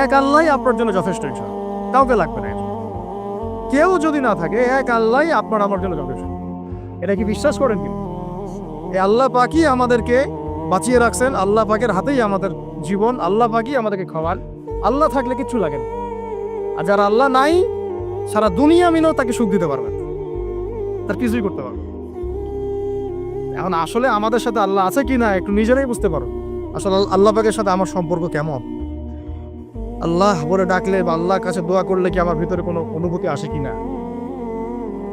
এক আল্লাহই আপনার জন্য যথেষ্ট, ইনশাআল্লাহ কাউকে লাগবে না। কেউ যদি না থাকে, এক আল্লাহই আপনার আমার জন্য যথেষ্ট। এটা কি বিশ্বাস করেন? কিন্তু এই আল্লাহ পাকই আমাদেরকে বাঁচিয়ে রাখছেন, আল্লাহ পাকের হাতেই আমাদের জীবন, আল্লাহ পাকই আমাদেরকে খাওয়ান। আল্লাহ থাকলে কিচ্ছু লাগে না। আর যারা আল্লাহ নাই, সারা দুনিয়া মিলেও তাকে সুখ দিতে পারবেন, তার কিছুই করতে পারবেন। এখন আসলে আমাদের সাথে আল্লাহ আছে কি না একটু নিজেরাই বুঝতে পারো। আসলে আল্লাহ পাকের সাথে আমার সম্পর্ক কেমন? আল্লাহ বলে ডাকলে বা আল্লাহর কাছে দোয়া করলে কি আমার ভিতরে কোনো অনুভূতি আসে কিনা?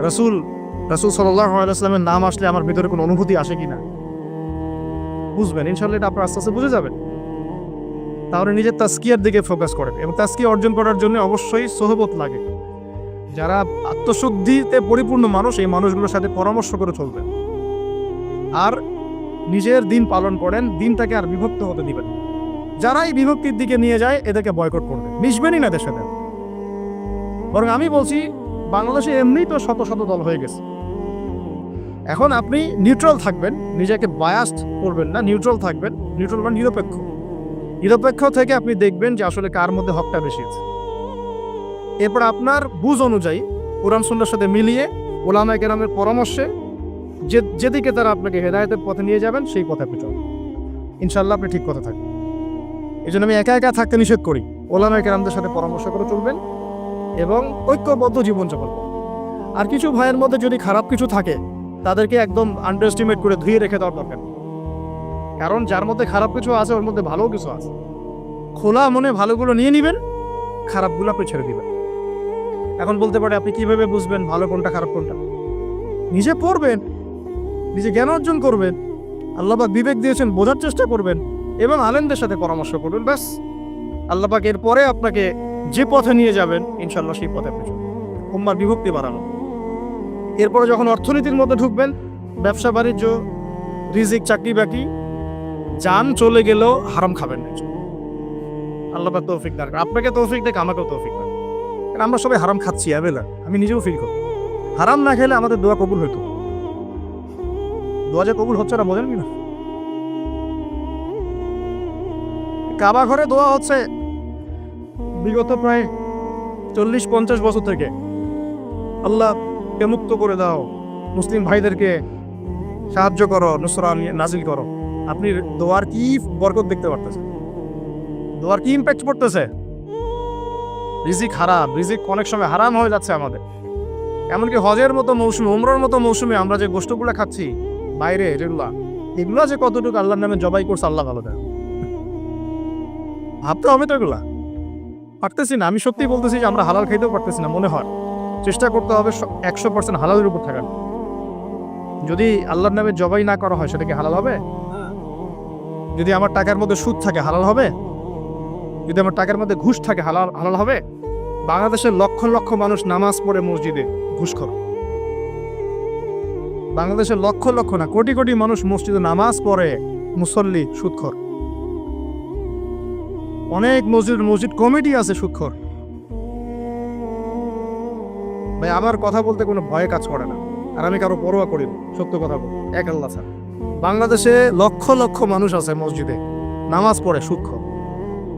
রাসূল সাল্লাল্লাহু আলাইহি ওয়াসাল্লামের নাম আসলে আমার ভিতরে কোনো অনুভূতি আসে কিনা বুঝবেন। ইনশাআল্লাহ এটা আপনারা আস্তে আস্তে বুঝে যাবেন। তাহলে নিজের তাজকিয়ার দিকে ফোকাস করেন, এবং তাজকিয়া অর্জন করার জন্য অবশ্যই সোহবত লাগে। যারা আত্মশুদ্ধিতে পরিপূর্ণ মানুষ, এই মানুষগুলোর সাথে পরামর্শ করে চলবেন। আর নিজের দিন পালন করেন, দিনটাকে আর বিভক্ত হতে দিবেন। যারা এই বিভক্তির দিকে নিয়ে যায় এদেরকে বয়কট করবেন, মিশবেনই না এদের সাথে। বরং আমি বলছি, বাংলাদেশে এমনিই তো শত শত দল হয়ে গেছে। এখন আপনি নিউট্রাল থাকবেন, নিজেকে বায়াসড করবেন না, নিউট্রাল থাকবেন। নিউট্রাল মানে নিরপেক্ষ। নিরপেক্ষ থেকে আপনি দেখবেন যে আসলে কার মধ্যে হকটা বেশি আছে। এরপর আপনার বুঝ অনুযায়ী কোরআন সুন্নাহর সাথে মিলিয়ে উলামায়ে কেরামের পরামর্শে যেদিকে তারা আপনাকে হেদায়েতের পথে নিয়ে যাবেন সেই পথে আপনি চলুন। ইনশাআল্লাহ আপনি ঠিক পথে থাকবেন। এই জন্য আমি একা একা থাকতে নিষেধ করি। উলামায়ে কেরামদের সাথে পরামর্শ করে চলবেন এবং ঐক্যবদ্ধ জীবনযাপন করবেন। আর কিছু ভাইয়ের মধ্যে যদি খারাপ কিছু থাকে, তাদেরকে একদম আন্ডারএস্টিমেট করে ধুয়ে রেখে দেওয়ার দরকার। কারণ যার মধ্যে খারাপ কিছু আছে, ওর মধ্যে ভালোও কিছু আছে। খোলা মনে ভালোগুলো নিয়ে নেবেন, খারাপগুলো আপনি ছেড়ে দিবেন। এখন বলতে পারে, আপনি কিভাবে বুঝবেন ভালো কোনটা খারাপ কোনটা? নিজে পড়বেন, নিজে জ্ঞান অর্জন করবেন, আল্লাহ পাক বিবেক দিয়েছেন, বোঝার চেষ্টা করবেন এবং আলেমদের সাথে পরামর্শ করবেন। ব্যাস, আল্লাহ পাক এরপরে আপনাকে যে পথে নিয়ে যাবেন ইনশাআল্লাহ সেই পথে আপনি চলবেন। উম্মার বিভক্তি বাড়ানো। এরপরে যখন অর্থনীতির মধ্যে ঢুকবেন, ব্যবসা বাণিজ্য, রিজিক, চাকরি বাকরি, জান চলে গেলেও হারাম খাবেন না। আল্লাহ পাক তৌফিক দান করেন, আপনাকে তৌফিক দেখ, আমাকেও তৌফিক দান। কারণ আমরা সবাই হারাম খাচ্ছি অ্যাভেলার, আমি নিজেও ফিল করি। হারাম না খেলে আমাদের দোয়া কবুল হইতো। দোয়া যে কবুল হচ্ছে না, বোঝেন কি না? কাবা ঘরে দোয়া হচ্ছে বিগত প্রায় 40-50 বছর থেকে। আল্লাহ কে মুক্ত করে দাও, মুসলিম ভাইদেরকে সাহায্য করো, নুসরা নাজিল করো। আপনি দোয়ার কি বরকত দেখতে পারতেছেন? দোয়ার কি ইম্প্যাক্ট পড়তেছে? রিজিক হারাম, রিজিক অনেক সময় হারাম হয়ে যাচ্ছে আমাদের। এমনকি হজের মতো মৌসুমে, উমরার মতো মৌসুমে আমরা যে গোষ্ঠগুলো খাচ্ছি বাইরে, এগুলা যে কতটুকু আল্লাহর নামে জবাই করছে আল্লাহ ভালো দেয়। ভাবতে হবে তো, এগুলা পারতেছি না। আমি সত্যি বলতেছি যে আমরা হালাল খাইতেও পারতেছি না। মনে হয় চেষ্টা করতে হবে 100% হালালের উপর থাকার। যদি আল্লাহর নামে জবাই না করা হয় সেটা কি হালাল হবে? যদি আমার টাকার মধ্যে সুদ থাকে হালাল হবে? যদি আমার টাকার মধ্যে ঘুষ থাকে হালাল হবে? বাংলাদেশের লক্ষ লক্ষ মানুষ নামাজ পড়ে মসজিদে ঘুষখোর। বাংলাদেশের লক্ষ লক্ষ না, কোটি কোটি মানুষ মসজিদে নামাজ পড়ে, মুসল্লি সুদখোর। অনেক মসজিদ কমিটি আছে সুদখোর। ভাই, আমার কথা বলতে কোনো ভয়ে কাজ করে না, আর আমি কারো পরোয়া করি না। সত্য কথা বল, এক আল্লাহ স্যার। বাংলাদেশে লক্ষ লক্ষ মানুষ আছে মসজিদে নামাজ পড়ে সুদখোর,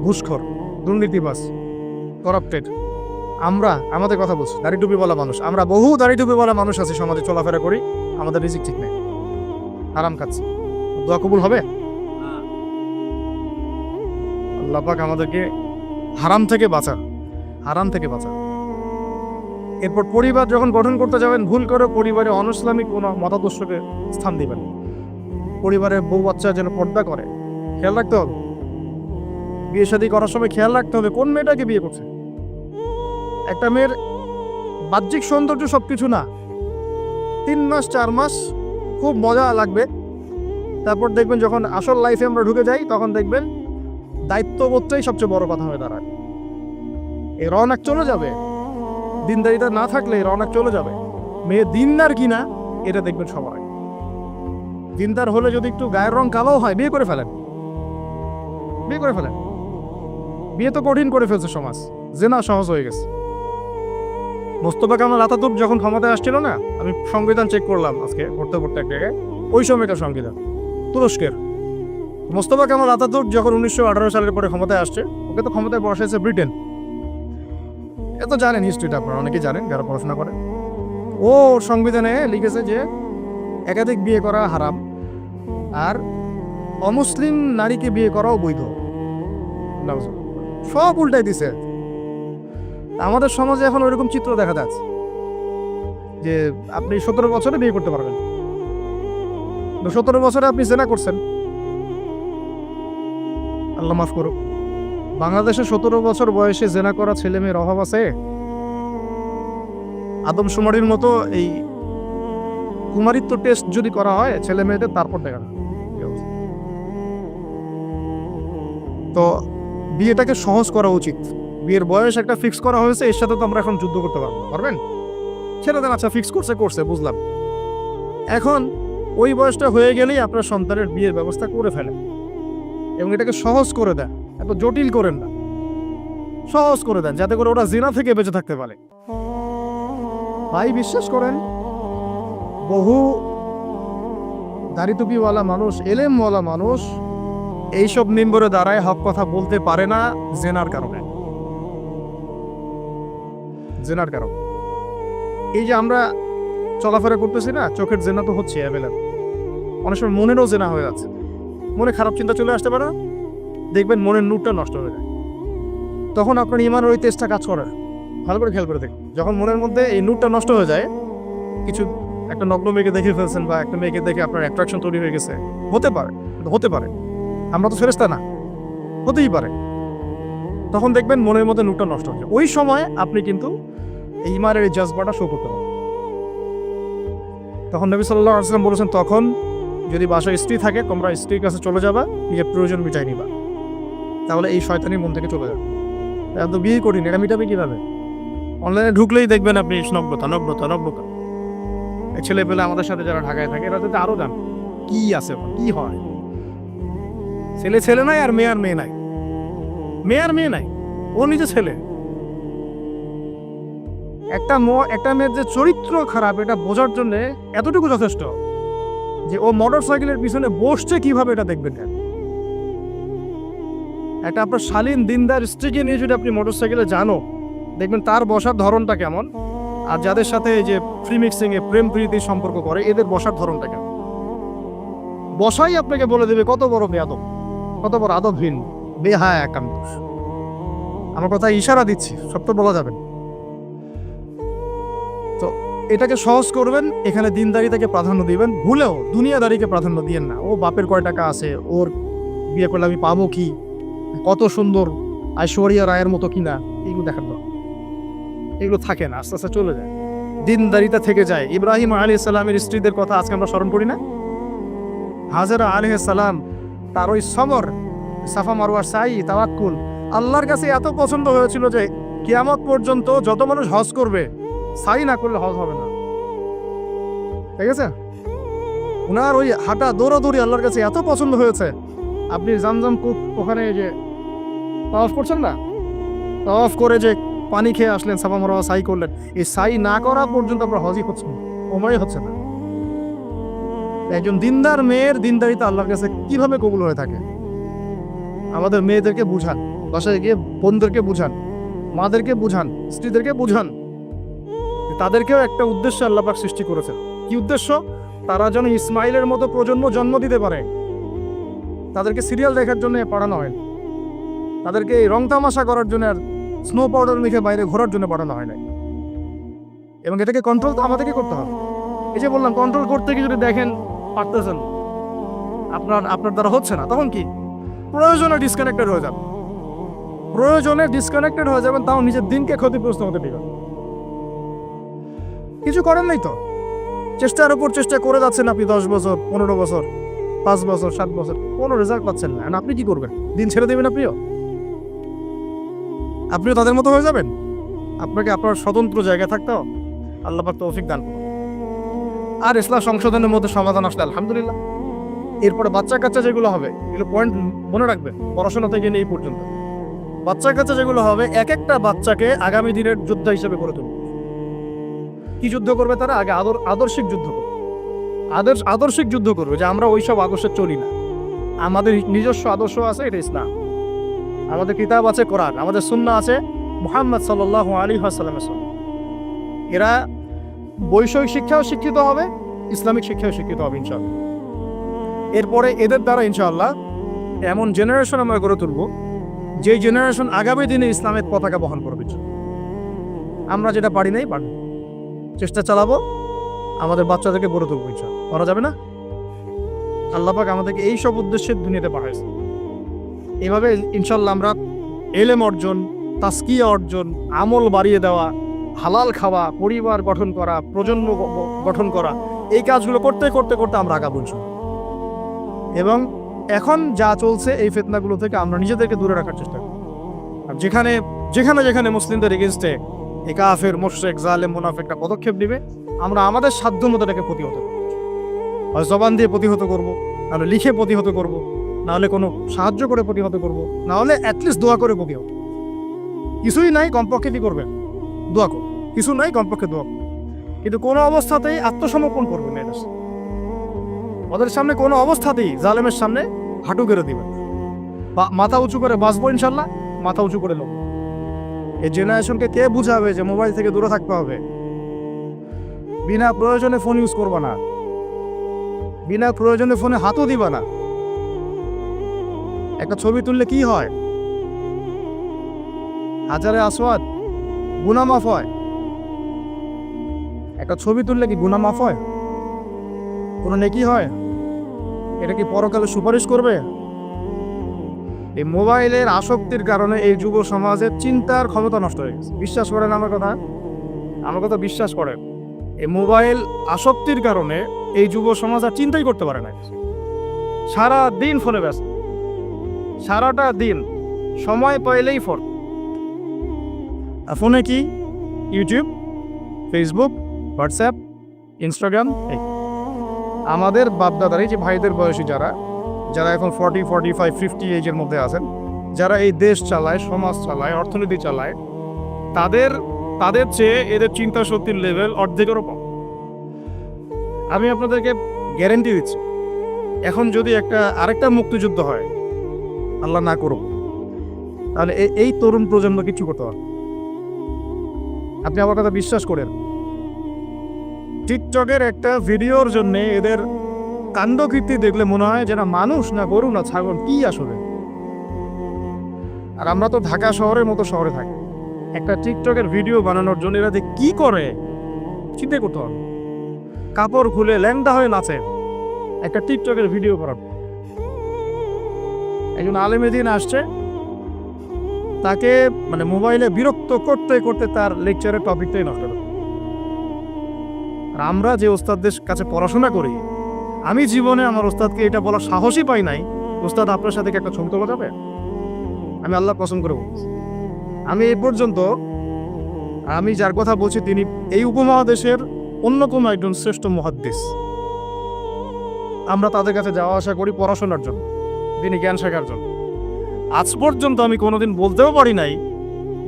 ঘুষখোর, দুর্নীতিবাজ, করাপ্টেড। আমাদের কথা বলছি, দাড়ি টুপি বলা মানুষ, আমরা বহু দাড়ি টুপি বলা মানুষ আছি, সমাজে চলাফেরা করি, আমাদের রিজিক ঠিক নেই, হারাম খাচ্ছি। দোয়া কবুল হবে? আল্লাহ পাক আমাদেরকে হারাম থেকে বাঁচান, হারাম থেকে বাঁচান। এরপর পরিবার যখন গঠন করতে যাবেন, ভুল করে পরিবারে অনইসলামিক কোনো মতাদর্শকে স্থান দিবেন। পরিবারের বউ বাচ্চা যেন পর্দা করে, খেয়াল রাখতে হবে। বিয়ে শাদী করার সময় খেয়াল রাখতে হবে কোন মেয়েটাকে বিয়ে করছে। একটা মেয়ের বাহ্যিক সৌন্দর্য সবকিছু না। 3 মাস 4 মাস খুব মজা লাগবে, তারপর দেখবেন যখন আসল লাইফে আমরা ঢুকে যাই তখন দেখবেন দায়িত্ববোধটাই সবচেয়ে বড় কথা হয়ে দাঁড়ায়। এই রওনাক চলে যাবে, দিনদারিতা না থাকলে এই রওনাক চলে যাবে। মেয়ে দিনদার কিনা এটা দেখবেন সবাই। দিনদার হলে যদি একটু গায়ের রং কালো হয়, বিয়ে করে ফেলেন, বিয়ে করে ফেলেন। বিয়ে তো কঠিন করে ফেলছে সমাজ, জেনা সহজ হয়ে গেছে। মোস্তফা কামাল আতাতুর্ক যখন ক্ষমতায় আসছিল না, আমি সংবিধান চেক করলাম আজকে পড়তে পড়তে এক জায়গায়, ওই সময়কার সংবিধান তুরস্কের মোস্তফা কামাল আতাতুর্ক যখন 1918 সালের পরে ক্ষমতায় আসছে, ওকে তো ক্ষমতায় বসাইছে ব্রিটেন। এ তো জানেন হিস্ট্রিটা, আপনারা অনেকেই জানেন যারা পড়াশোনা করেন। ও সংবিধানে লিখেছে যে একাধিক বিয়ে করা হারাম, আর অমুসলিম নারীকে বিয়ে করাও বৈধ। সব উল্টাই দিছে। আমাদের সমাজে এখন ওইরকম চিত্র দেখা যাচ্ছে যে আপনি 17 বছরে বিয়ে করতে পারবেন, 17 বছরে আপনি জেনা করছেন, আল্লাহ মাফ করুক। বাংলাদেশে 17 বছর বয়সে জেনা করা ছেলে মেয়ের অভাব আছে? আদমশুমারির মতো এই কুমারিত্ব টেস্ট যদি করা হয় ছেলে মেয়েদের, তারপর দেখা যায়। তো বিয়েটাকে সহজ করা উচিত। বিয়ের বয়স একটা ফিক্স করা হয়েছে, এর সাথে তো আমরা এখন যুদ্ধ করতে পারবেন? ছেড়ে দেন, আচ্ছা ফিক্স করছে বুঝলাম। এখন ওই বয়সটা হয়ে গেলেই আপনার সন্তানের বিয়ের ব্যবস্থা করে ফেলেন এবং এটাকে সহজ করে দেন, এত জটিল করেন না, সহজ করে দেন যাতে করে ওরা জিনা থেকে বেঁচে থাকতে পারে। ভাই বিশ্বাস করেন, বহু দাড়ি টুপিওয়ালা মানুষ, এলেমওয়ালা মানুষ এইসব মিম্বরে দাঁড়ায় হক কথা বলতে পারে না জেনার কারণে। এই যে আমরা চলাফেরা করতেছি না, চোখের জেনা তো হচ্ছে অ্যাভেলেবল, অনেক সময় মনেরও জেনা হয়ে যাচ্ছে। মনে খারাপ চিন্তা চলে আসতে পারে, দেখবেন মনের নূরটা নষ্ট হয়ে যায়। তখন আপনার ইমানের ওই তেজটা কাজ করে। ভালো করে খেয়াল করে দেখুন, যখন মনের মধ্যে এই নূরটা নষ্ট হয়ে যায়, কিছু একটা নগ্ন মেয়েকে দেখে ফেলছেন বা একটা মেয়েকে দেখে আপনার অ্যাট্রাকশন তৈরি হয়ে গেছে, হতে পারে, আমরা তো ফেরেশতা না, হতেই পারে। তখন দেখবেন মনের মধ্যে নূরটা নষ্ট হয়ে যায়। ওই সময় আপনি কিন্তু এই ইমানের এই জাজবাটা শো করতে পারেন। তখন নবী সাল্লাল্লাহু আলাইহি ওয়াসাল্লাম বলেছেন, তখন যদি বাসায় স্ত্রী থাকে, তোমরা স্ত্রীর কাছে চলে যাবা, নিজের প্রয়োজন মিটাই নিবা, তাহলে এই শয়তানির মন থেকে চলে যাবে। তো বিয়ে করিনি, এটা মিটাবে কিভাবে? অনলাইনে ঢুকলেই দেখবেন আপনি নগ্নতা। এই ছেলে পেলে আমাদের সাথে যারা ঢাকায় থাকে, এরা যাতে আরো জান কি আছে, কি হয়। ছেলে নাই আর মেয়ে নাই, ও নিজে ছেলে। একটা মেয়ের যে চরিত্র খারাপ এটা বোঝার জন্য এতটুকু যথেষ্ট যে ও মোটর সাইকেলের পিছনে বসছে কিভাবে, এটা দেখবেন। একটা আপনার শালীন দিনদার স্ত্রীকে নিয়ে যদি আপনি মোটর সাইকেলে জানো, দেখবেন তার বসার ধরনটা কেমন, আর যাদের সাথে এই যে ফ্রি মিক্সিং এ প্রেম প্রীতির সম্পর্ক করে, এদের বসার ধরনটা কেমন। বসাই আপনাকে বলে দেবে কত বড় বেয়াদব, কত বড় আদবহীন, বেহায়া একান্ত। আমার কথা ইশারা দিচ্ছি, সব তো বলা যাবে না। তো এটাকে সহজ করবেন, এখানে দিনদারিতাকে প্রাধান্য দিবেন, ভুলেও দুনিয়াদারিকে প্রাধান্য দিয়েন না। ও বাপের কয় টাকা আছে, ওর বিয়ে করলে আমি পাবো কি, কত সুন্দর ঐশ্বরিয়া রায়ের মতো কিনা, এইগুলো দেখার দরকার। এগুলো থাকে না, আস্তে আস্তে চলে যায়, দিনদারিতা থেকে যায়। ইব্রাহিম আলাইহিস সালামের স্ত্রীদের কথা আজকে আমরা স্মরণ করি না? হাজেরা আলাইহিস সালাম, তার ওই সবর, সাফা মারওয়ার সাই, তাওয়াক্কুল আল্লাহর কাছে এত পছন্দ হয়েছিল যে কিয়ামত পর্যন্ত যত মানুষ হজ করবে, সাই না করলে হজ হবে না। ঠিক আছে, ওনার ওই হাঁটা দৌড়াদৌড়ি আল্লাহর কাছে এত পছন্দ হয়েছে। আপনি জামজাম কূপ ওখানে যে তাওয়াফ করছেন না, তাওয়াফ করে যে পানি খেয়ে আসলেন, সাফা মারওয়া সাই করলেন, এই সাই না করা পর্যন্ত আপনার হজই হচ্ছে না, ওমরাই হচ্ছে না। একজন দিনদার মেয়ের দিনদারিতা আল্লাহর কাছে কিভাবে কবুল হয়ে থাকে, আমাদের মেয়েদেরকে বুঝান, বাসায় গিয়ে বোনদেরকে বুঝান, মাদেরকে বুঝান, স্ত্রীদেরকে বুঝান, তাদেরকেও একটা উদ্দেশ্য আল্লাহ পাক সৃষ্টি করেছেন। কি উদ্দেশ্য? তারা যেন ইসমাইলের মতো প্রজন্ম জন্ম দিতে পারে। তাদেরকে সিরিয়াল দেখার জন্য পড়ানো হয়, তাদেরকে এই রং তামাশা করার জন্য আর স্নো পাউডার মেখে বাইরে ঘোরার জন্য পড়ানো হয় নাই। এবং এটাকে কন্ট্রোল তো আমাদেরকে করতে হবে। এই যে বললাম, কন্ট্রোল করতে গিয়ে যদি দেখেন পারতেছেন, আপনার দ্বারা হচ্ছে না, তখন কি প্রয়োজনে ডিসকানেক্টেড হয়ে যাবেন, তাও নিজের দিনকে ক্ষতিগ্রস্ত হতে দিবেন। কিছু করেন নাই তো, চেষ্টার উপর চেষ্টা করে যাচ্ছেন আপনি 10 বছর, 15 বছর, 5 বছর, 7 বছর, কোনো রেজাল্ট পাচ্ছেন না। আপনি কি করবেন? দিন ছেড়ে দেবেন? আপনিও তাদের মতো হয়ে যাবেন? আপনাকে আপনার স্বতন্ত্র জায়গায় থাকতে হবে। আল্লাহ পাক তৌফিক দান করুন। আর ইসলাম সংশোধনের মধ্যে সমাধান আসলে আলহামদুলিল্লাহ। এরপরে বাচ্চা কাচ্চা যেগুলো হবে, এগুলো পয়েন্ট মনে রাখবেন, পড়াশোনা থেকে নিয়ে এই পর্যন্ত বাচ্চা কাচ্চা যেগুলো হবে, এক একটা বাচ্চাকে আগামী দিনের যোদ্ধা হিসেবে গড়ে তুলবে। কি যুদ্ধ করবে তারা? আগে আদর্শিক যুদ্ধ করবে, আদর্শিক যুদ্ধ করবে, যে আমরা ওইসব আদর্শে চলি না, আমাদের নিজস্ব আদর্শ আছে, এটা ইসলাম। আমাদের কিতাব আছে কোরআন, আমাদের সুন্নাহ আছে মুহাম্মদ সাল্লাল্লাহু আলাইহি ওয়াসাল্লামের সুন্নাহ। এরা বৈষয়িক শিক্ষাও শিক্ষিত হবে, ইসলামিক শিক্ষাও শিক্ষিত হবে ইনশাআল্লাহ। এরপরে এদের দ্বারা ইনশাআল্লাহ এমন জেনারেশন আমরা গড়ে তুলব, যে জেনারেশন আগামী দিনে ইসলামের পতাকা বহন করবে। আমরা যেটা পারি নাই, পারি, চেষ্টা চালাবো আমাদের বাচ্চাদেরকে গড়ে তুলবো ইনশাআল্লাহ। করা যাবে না? আল্লাহ পাক আমাদেরকে এই সব উদ্দেশ্যে দুনিয়াতে পাঠাইছে। এভাবে ইনশাআল্লাহ আমরা এলেম অর্জন, তাসকিয়া অর্জন, আমল বাড়িয়ে দেওয়া, হালাল খাওয়া, পরিবার গঠন করা, প্রজন্ম গঠন করা, এই কাজগুলো করতে করতে করতে আমরা আগাবো ইনশাআল্লাহ। এবং এখন যা চলছে এই ফিতনাগুলো থেকে আমরা নিজেদেরকে দূরে রাখার চেষ্টা করি। আর যেখানে যেখানে যেখানে মুসলিমদের এগেনস্টে এই কাফের, মুশরিক, জালেম, মুনাফিকরা পদক্ষেপ নেবে, আমরা আমাদের সাধ্য মতো এটাকে প্রতিহত করব। হয় জবান দিয়ে প্রতিহত করব, নাহলে লিখে প্রতিহত করব, নাহলে কোনো সাহায্য করে প্রতিহত করব, নাহলে অ্যাটলিস্ট দোয়া করে প্রতিহত। কিছুই নাই, কমপক্ষে কি করবেন? দোয়া করুন। কিছু নাই, কমপক্ষে দোয়া করুন। কিন্তু কোনো অবস্থাতেই আত্মসমর্পণ করবেন না। ওদের সামনে কোনো অবস্থাতেই জালেমের সামনে হাঁটু গেড়ে দিবেন। মাথা উঁচু করে বাঁচবো ইনশাল্লাহ, মাথা উঁচু করে নেব। এই জেনারেশনকে কে বুঝাবে যে মোবাইল থেকে দূরে থাকতে হবে? বিনা প্রয়োজনে ফোন ইউজ করবা না, বিনা প্রয়োজনে ফোনে হাতও দিবা না। একটা ছবি তুললে কি হয়? হাজারে আসওয়াদ গুনাহ মাফ হয়। একটা ছবি তুললে কি গুনাহ মাফ হয়? কোনো নেকি হয়? এটা কি পরকালে সুপারিশ করবে? এই মোবাইলের আসক্তির কারণে এই যুব সমাজের চিন্তার ক্ষমতা নষ্ট হয়ে গেছে। বিশ্বাস করেন আমার কথা, আমার কথা বিশ্বাস করেন। এই মোবাইল আসক্তির কারণে এই যুব সমাজ আর চিন্তাই করতে পারে না। সারা দিন ফোনে ব্যস্ত, সারাটা দিন সময় পাইলেই ফোন। আর ফোনে কি? YouTube, Facebook, WhatsApp, Instagram. আমাদের বাপদাদার, এই যে ভাইদের বয়সী যারা যারা এখন 40, 45, 50 এজের মধ্যে আছেন, যারা এই দেশ চালায়, সমাজ চালায়, অর্থনীতি চালায়, তাদের চেয়ে এদের চিন্তা শক্তির লেভেল অর্ধেকেরও কম। আমি আপনাদেরকে গ্যারেন্টি দিচ্ছি, এখন যদি আরেকটা মুক্তিযুদ্ধ হয়, আল্লাহ না করুক, তাহলে এই তরুণ প্রজন্ম কিছু করতে পারবে। আপনি আমার কথা বিশ্বাস করেন। টিকটকের একটা ভিডিওর জন্য এদের কাণ্ডকীর্তি দেখলে মনে হয় যেন মানুষ না গরু না ছাগল, কি আসলে। আর আমরা তো ঢাকা শহরের মতো শহরে থাকি, একটা টিকটকের ভিডিও বানানোর জন্য এরা যে কি করে চিন্তা করতে হবে। কাপড় খুলে ল্যাংটা হয়ে নাচে একটা টিকটকের ভিডিও করার। একজন আলেম দিন আসছে, তাকে মানে মোবাইলে বিরক্ত করতে করতে তার লেকচারের টপিকটাই নষ্ট করে। আর আমরা যে ওস্তাদদের কাছে পড়াশোনা করি, আমি জীবনে আমার ওস্তাদকে এটা বলার সাহসই পাই নাই, ওস্তাদ আপনার সাথে একটা ছবি তোলা যাবে? আমি আল্লাহ কসম করে বলছি, আমি এই পর্যন্ত, আমি যার কথা বলছি তিনি এই উপমহাদেশের অন্যতম একজন শ্রেষ্ঠ মুহাদ্দিস। আমরা তাদের কাছে যাওয়া আসা করি পড়াশোনার জন্য, তিনি জ্ঞান শেখার জন্য। আজ পর্যন্ত আমি কোনোদিন বলতেও পারি নাই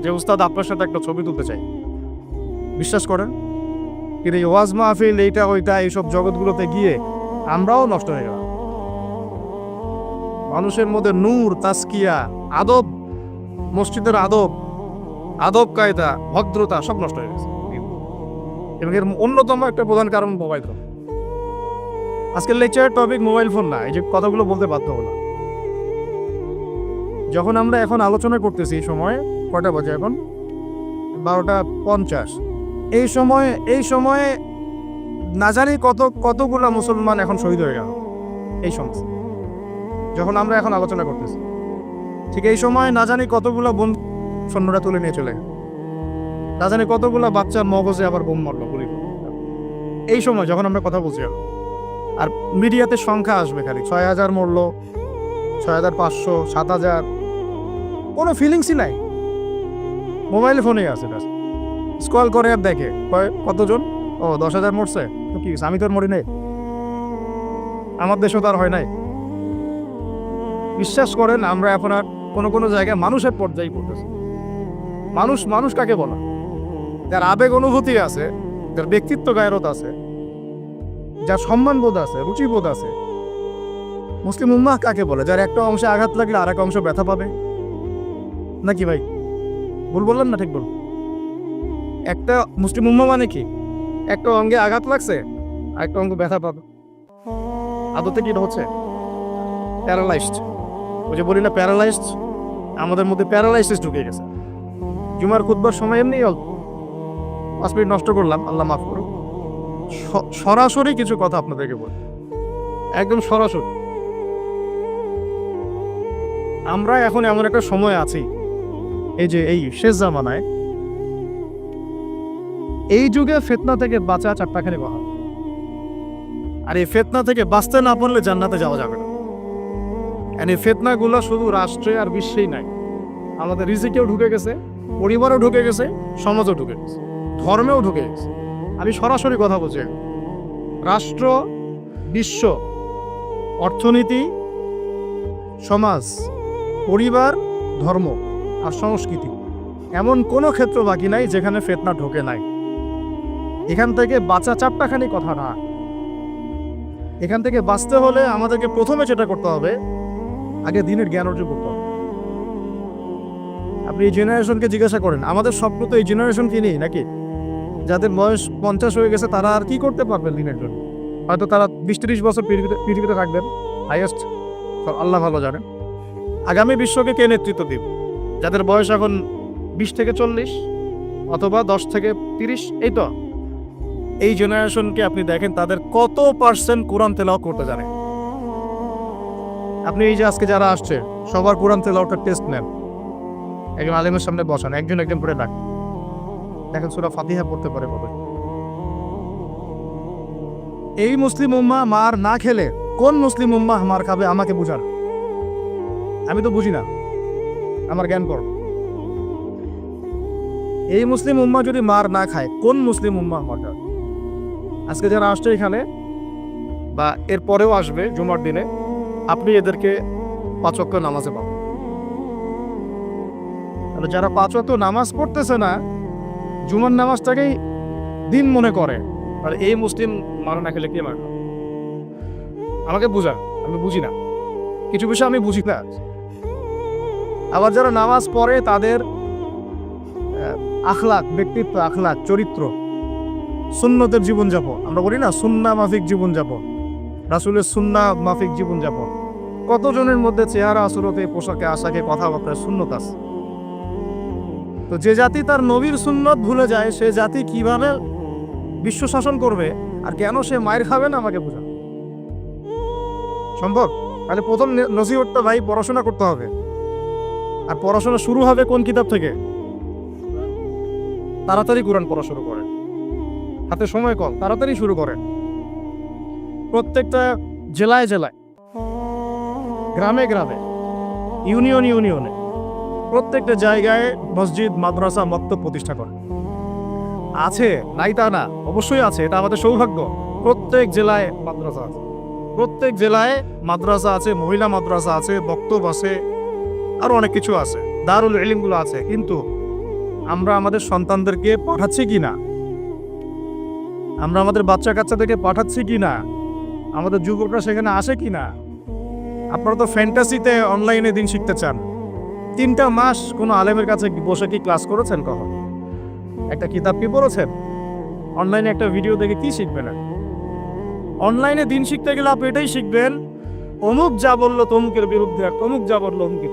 যে উস্তাদ আপনার সাথে একটা ছবি তুলতে চাই। বিশ্বাস করেন। কিন্তু এই ওয়াজ মাহফিল, এইটা ওইটা, এইসব জগৎগুলোতে গিয়ে আমরাও নষ্ট হয়ে গেলাম। মানুষের মধ্যে নূর, তাসকিয়া, আদব, মসজিদের আদব কায়দা, ভদ্রতা সব নষ্ট হয়ে গেছে। এবং এর অন্যতম একটা প্রধান কারণ মোবাইল ফোন। আজকের লেকচারের টপিক মোবাইল ফোন না, এই যে কথাগুলো বলতে বাধ্য হলাম। যখন আমরা এখন আলোচনা করতেছি, এই সময় কয়টা বাজে এখন? 12:50। এই সময়ে না জানি কতগুলা মুসলমান এখন শহীদ হয়ে গেল এই সময়, যখন আমরা এখন আলোচনা করতেছি। ঠিক এই সময় না জানি কতগুলা বোন সৈন্যরা তুলে নিয়ে চলে গেল, না জানি কতগুলা বাচ্চার মগজে আবার বোম মারলো, গুলি। এই সময় যখন আমরা কথা বলছি, আর মিডিয়াতে সংখ্যা আসবে খালি 6,000 মরলো, 6,500, 7,000, কোনো ফিলিংসই নাই। মোবাইল ফোনেই আছে, স্ক্রল করে আর দেখে কতজন, ও 10,000 মরছে, তো কি আমি তো আর মরি নাই, আমার দেশও তো আর হয় নাই। বিশ্বাস করেন, আমরা এখন আর কোনো জায়গায় মানুষের পর্যায়ে পড়তেছি। মানুষ কাকে বলা? যার আবেগ অনুভূতি আছে, যার ব্যক্তিত্ব গায়রত আছে, যার সম্মানবোধ আছে, রুচিবোধ আছে, মুসলিম উম্মাহ কাকে বলে? যার একটা অংশে আঘাত লাগলে আর এক অংশ ব্যথা পাবে নাকি ভাই? ভুল বললাম না ঠিক বল? একটা মুসলিম উম্মাহ মানে কি? একটা অঙ্গে আঘাত লাগছে আর একটা অঙ্গ ব্যথা পাবে। আদতে কি হচ্ছে? প্যারালাইজড। ওই যে বলি না প্যারালাইজড, আমাদের মধ্যে প্যারালাইসিস ঢুকে গেছে। জুমার খুতবার সময় এমনি অল্প 5 মিনিট নষ্ট করলাম, আল্লাহ মাফ করুন। সরাসরি কিছু কথা আপনাদেরকে বলি, একদম সরাসরি। আমরা এখন এমন একটা সময় আছি, এই যে এই শেষ জামানায়, এই যুগে ফিতনা থেকে বাঁচা চারটাখানি কথা। আর এই ফিতনা থেকে বাঁচতে না পারলে জান্নাতে যাওয়া যাবে না। এই ফিতনাগুলো শুধু রাষ্ট্রে আর বিশ্বেই নাই, আমাদের রিজিকেও ঢুকে গেছে, পরিবারেও ঢুকে গেছে, সমাজও ঢুকে গেছে, ধর্মেও ঢুকে গেছে। আমি সরাসরি কথা বলছি, রাষ্ট্র, বিশ্ব, অর্থনীতি, সমাজ, পরিবার, ধর্ম আর সংস্কৃতি, এমন কোনো ক্ষেত্র বাকি নাই যেখানে ফিতনা ঢোকে নাই। এখান থেকে বাঁচা চারটাখানি কথা না। এখান থেকে বাঁচতে হলে আমাদেরকে প্রথমে যেটা করতে হবে, আগে দিনের জ্ঞান অর্জন করতে হবে। আপনি এই জেনারেশনকে জিজ্ঞাসা করেন, আমাদের স্বপ্ন তো এই জেনারেশনকে নিয়ে নাকি? যাদের বয়স 50 হয়ে গেছে তারা আর কি করতে পারবেন দিনের জন্য? হয়তো তারা 20-30 বছর পৃথিবীতে থাকবেন হাইয়েস্ট, আল্লাহ ভালো জানেন। আগামী বিশ্বকে কে নেতৃত্ব দিবে? যাদের বয়স এখন 20 থেকে 40 অথবা 10 থেকে 30, এই তো এই জেনারেশনকে আপনি দেখেন তাদের কত % কোরআন তেলাওয়াত করতে জানে। আপনি এই যে আজকে যারা আসছে সবার কোরআন তেলাওয়াতের টেস্ট নেন, একজন আলেমের সামনে বসান, একজন করে ডাক, দেখেন সূরা ফাতিহা পড়তে পারে কবে। এই মুসলিম উম্মাহ মার না খেলে কোন মুসলিম উম্মাহ মার খাবে আমাকে বুঝান। আমি তো বুঝি না, আমার জ্ঞান কর। এই মুসলিম উম্মাহ যদি মার না খায় কোন মুসলিম উম্মাহ মার খাবে? আজকে যারা আসছে এখানে বা এর পরেও আসবে জুমার দিনে, আপনি এদেরকে 5 ওয়াক্ত নামাজে পাবেন। তাহলে যারা 5 ওয়াক্ত নামাজ পড়তেছে না, জুমার নামাজটাকেই দিন মনে করে, আর এই মুসলিম মার না খেলে কে মার? আমাকে বুঝা, আমি বুঝি না, কিছু বিষয় আমি বুঝি না। আবার যারা নামাজ পড়ে তাদের আখলাক, ব্যক্তিত্ব, আখলাক, চরিত্র, সুন্নতের জীবনযাপন, আমরা বলি না সুন্না মাফিক জীবনযাপন, রাসূলের সুন্না মাফিক জীবনযাপন, কতজনের মধ্যে চেহারা, সুরতে, পোশাকে, আশাকে, কথাবার্তায় সুন্নত আছে। তো যে জাতি তার নবীর সুন্নত ভুলে যায়, সে জাতি কিভাবে বিশ্ব শাসন করবে আর কেন সে মায়ের খাবে না? আমাকে বোঝা সম্ভব? তাহলে প্রথম নসিহতটা ভাই পড়াশোনা করতে হবে। আর পড়াশোনা শুরু হবে কোন কিতাব থেকে? তাড়াতাড়ি কোরআন পড়া শুরু করেন, হাতে সময় কম, তাড়াতাড়ি শুরু করেন। প্রত্যেকটা জেলায় জেলায়, গ্রামে গ্রামে, ইউনিয়নে, প্রত্যেকটা জায়গায় মসজিদ, মাদ্রাসা, মক্তব প্রতিষ্ঠা করেন। আছে, নাই তা না, অবশ্যই আছে, এটা আমাদের সৌভাগ্য। প্রত্যেক জেলায় মাদ্রাসা আছে, প্রত্যেক জেলায় মাদ্রাসা আছে, মহিলা মাদ্রাসা আছে, বক্তব্য আছে, আরো অনেক কিছু আছে, দারুল ইলমগুলো আছে। কিন্তু আমরা আমাদের সন্তানদেরকে পাঠাচ্ছি কি না? আমরা আমাদের বাচ্চা কাচ্চাদেরকে পাঠাচ্ছি কি না? আমাদের যুবকরা সেখানে আসে কি না? আপনারা তো ফ্যান্টাসিতে অনলাইনে দিন শিখতে চান। 3টা মাস কোনো আলেমের কাছে বসে কি ক্লাস করেছেন? কখন একটা কিতাব কি পড়েছেন? অনলাইনে একটা ভিডিও দেখে কি শিখবেন? অনলাইনে দিন শিখতে গেলে আপনি এটাই শিখবেন, অমুক যা বললো তমুকের বিরুদ্ধে, আর তমুক যা বললো অমুকের।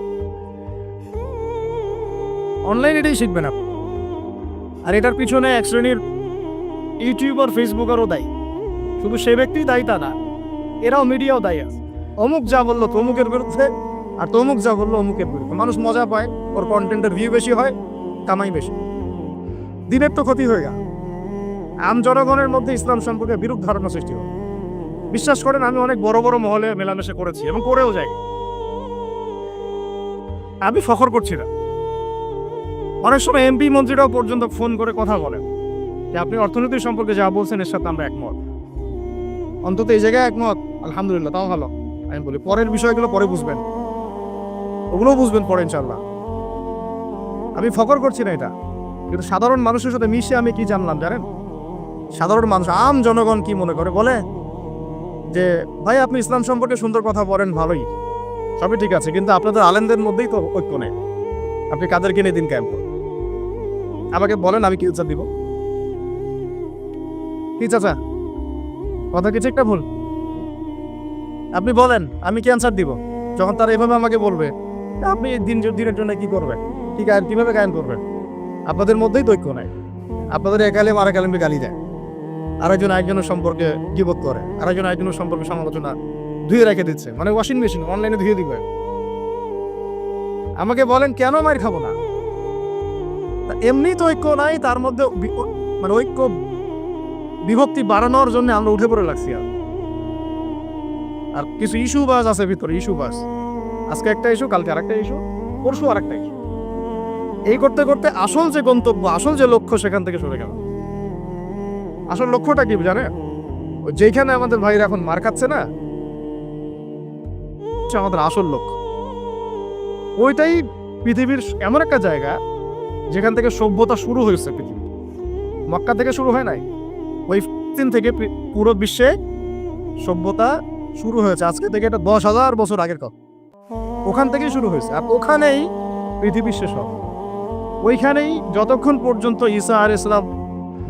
অনলাইন এটাই শিখবেন আপনি। আর এটার পিছনে এক শ্রেণীর ইউটিউবার, ফেসবুকারও দায়ী। শুধু সে ব্যক্তি দায়ী তা না, এরাও মিডিয়াও দায়ী আছে। অমুক যা বললো তমুকের বিরুদ্ধে, আর তমুক যা বললো অমুকের বিরুদ্ধে। মানুষ মজা পায়, ওর কন্টেন্টের ভিউ বেশি হয়, কামাই বেশি, দিনের তো ক্ষতি হয়ে গেল। আম জনগণের মধ্যে ইসলাম সম্পর্কে বিরূপ ধারণা সৃষ্টি হয়। বিশ্বাস করেন, আমি অনেক বড় বড় মহলে মেলামেশা করেছি এবং করেও যাই। আমি ফখর করছি না, অনেক সময় এমপি মন্ত্রীরাও পর্যন্ত ফোন করে কথা বলেন যে আপনি অর্থনীতি সম্পর্কে যা বলছেন এর সাথে আমরা একমত। অন্তত এই জায়গায় একমত, আলহামদুলিল্লাহ, তাও ভালো। আমি বলি পরের বিষয়গুলো পরে বুঝবেন, ওগুলোও বুঝবেন পরে ইনশাল্লাহ। আমি ফখর করছি না এটা, কিন্তু সাধারণ মানুষের সাথে মিশে আমি কি জানলাম জানেন? সাধারণ মানুষ, আম জনগণ কি মনে করে বলে যে ভাই আপনি ইসলাম সম্পর্কে সুন্দর কথা বলেন, ভালোই, সবই ঠিক আছে, কিন্তু আপনাদের আলেমদের মধ্যেই তো ঐক্য নেই। আপনি কাদেরকে নিয়ে দিন ক্যাম্প? আমাকে বলেন, আমি কি উত্তর দিব? কি চাচা, কথা কিছু একটা ভুল? আপনি বলেন, আমি কি অ্যান্সার দিব? যখন তারা এভাবে আমাকে বলবে আপনি দিনের জন্য কি করবেন, কিভাবে গায়ন করবেন? আপনাদের মধ্যেই তো ঐক্য নাই। আপনাদের এক আলেম আরেক আলেমকে গালি দেয়, আরেকজন আরেকজনের সম্পর্কে গীবত করে, আরেকজন আরেকজনের সম্পর্কে সমালোচনা ধুয়ে রেখে দিচ্ছে, মানে ওয়াশিং মেশিন অনলাইনে ধুয়ে দিবে। আমাকে বলেন কেন মার খাবো না? এমনি তো ঐক্য নাই, তার মধ্যে মানে ঐক্য বিভক্তি বাড়ানোর জন্য আমরা উঠে পড়ে লাগছি। আর কিছু ইস্যু বাস আছে ভিতরে, ইস্যু বাস, আজকে একটা ইস্যু, কালকে আরেকটা ইস্যু, পরশু আরেকটা ইস্যু। এই করতে করতে আসল যে গন্তব্য, আসল যে লক্ষ্য, সেখান থেকে সরে গেল। আসল লক্ষ্যটা কি জানে? যেখানে আমাদের ভাইরা এখন মার খাচ্ছে না, আমাদের আসল লক্ষ্য ওইটাই পৃথিবীর এমন একটা জায়গা যেখান থেকে সভ্যতা শুরু হয়েছে। পৃথিবী মক্কা থেকে শুরু হয় নাই, ওই দিন থেকে পুরো বিশ্বে সভ্যতা শুরু হয়েছে। আজকে থেকে এটা 10,000 বছর আগের কথা, ওখান থেকেই শুরু হয়েছে। আর ওখানেই পৃথিবীর শেষ হবে। ওইখানেই যতক্ষণ পর্যন্ত ঈসা আলাইহিস সালাম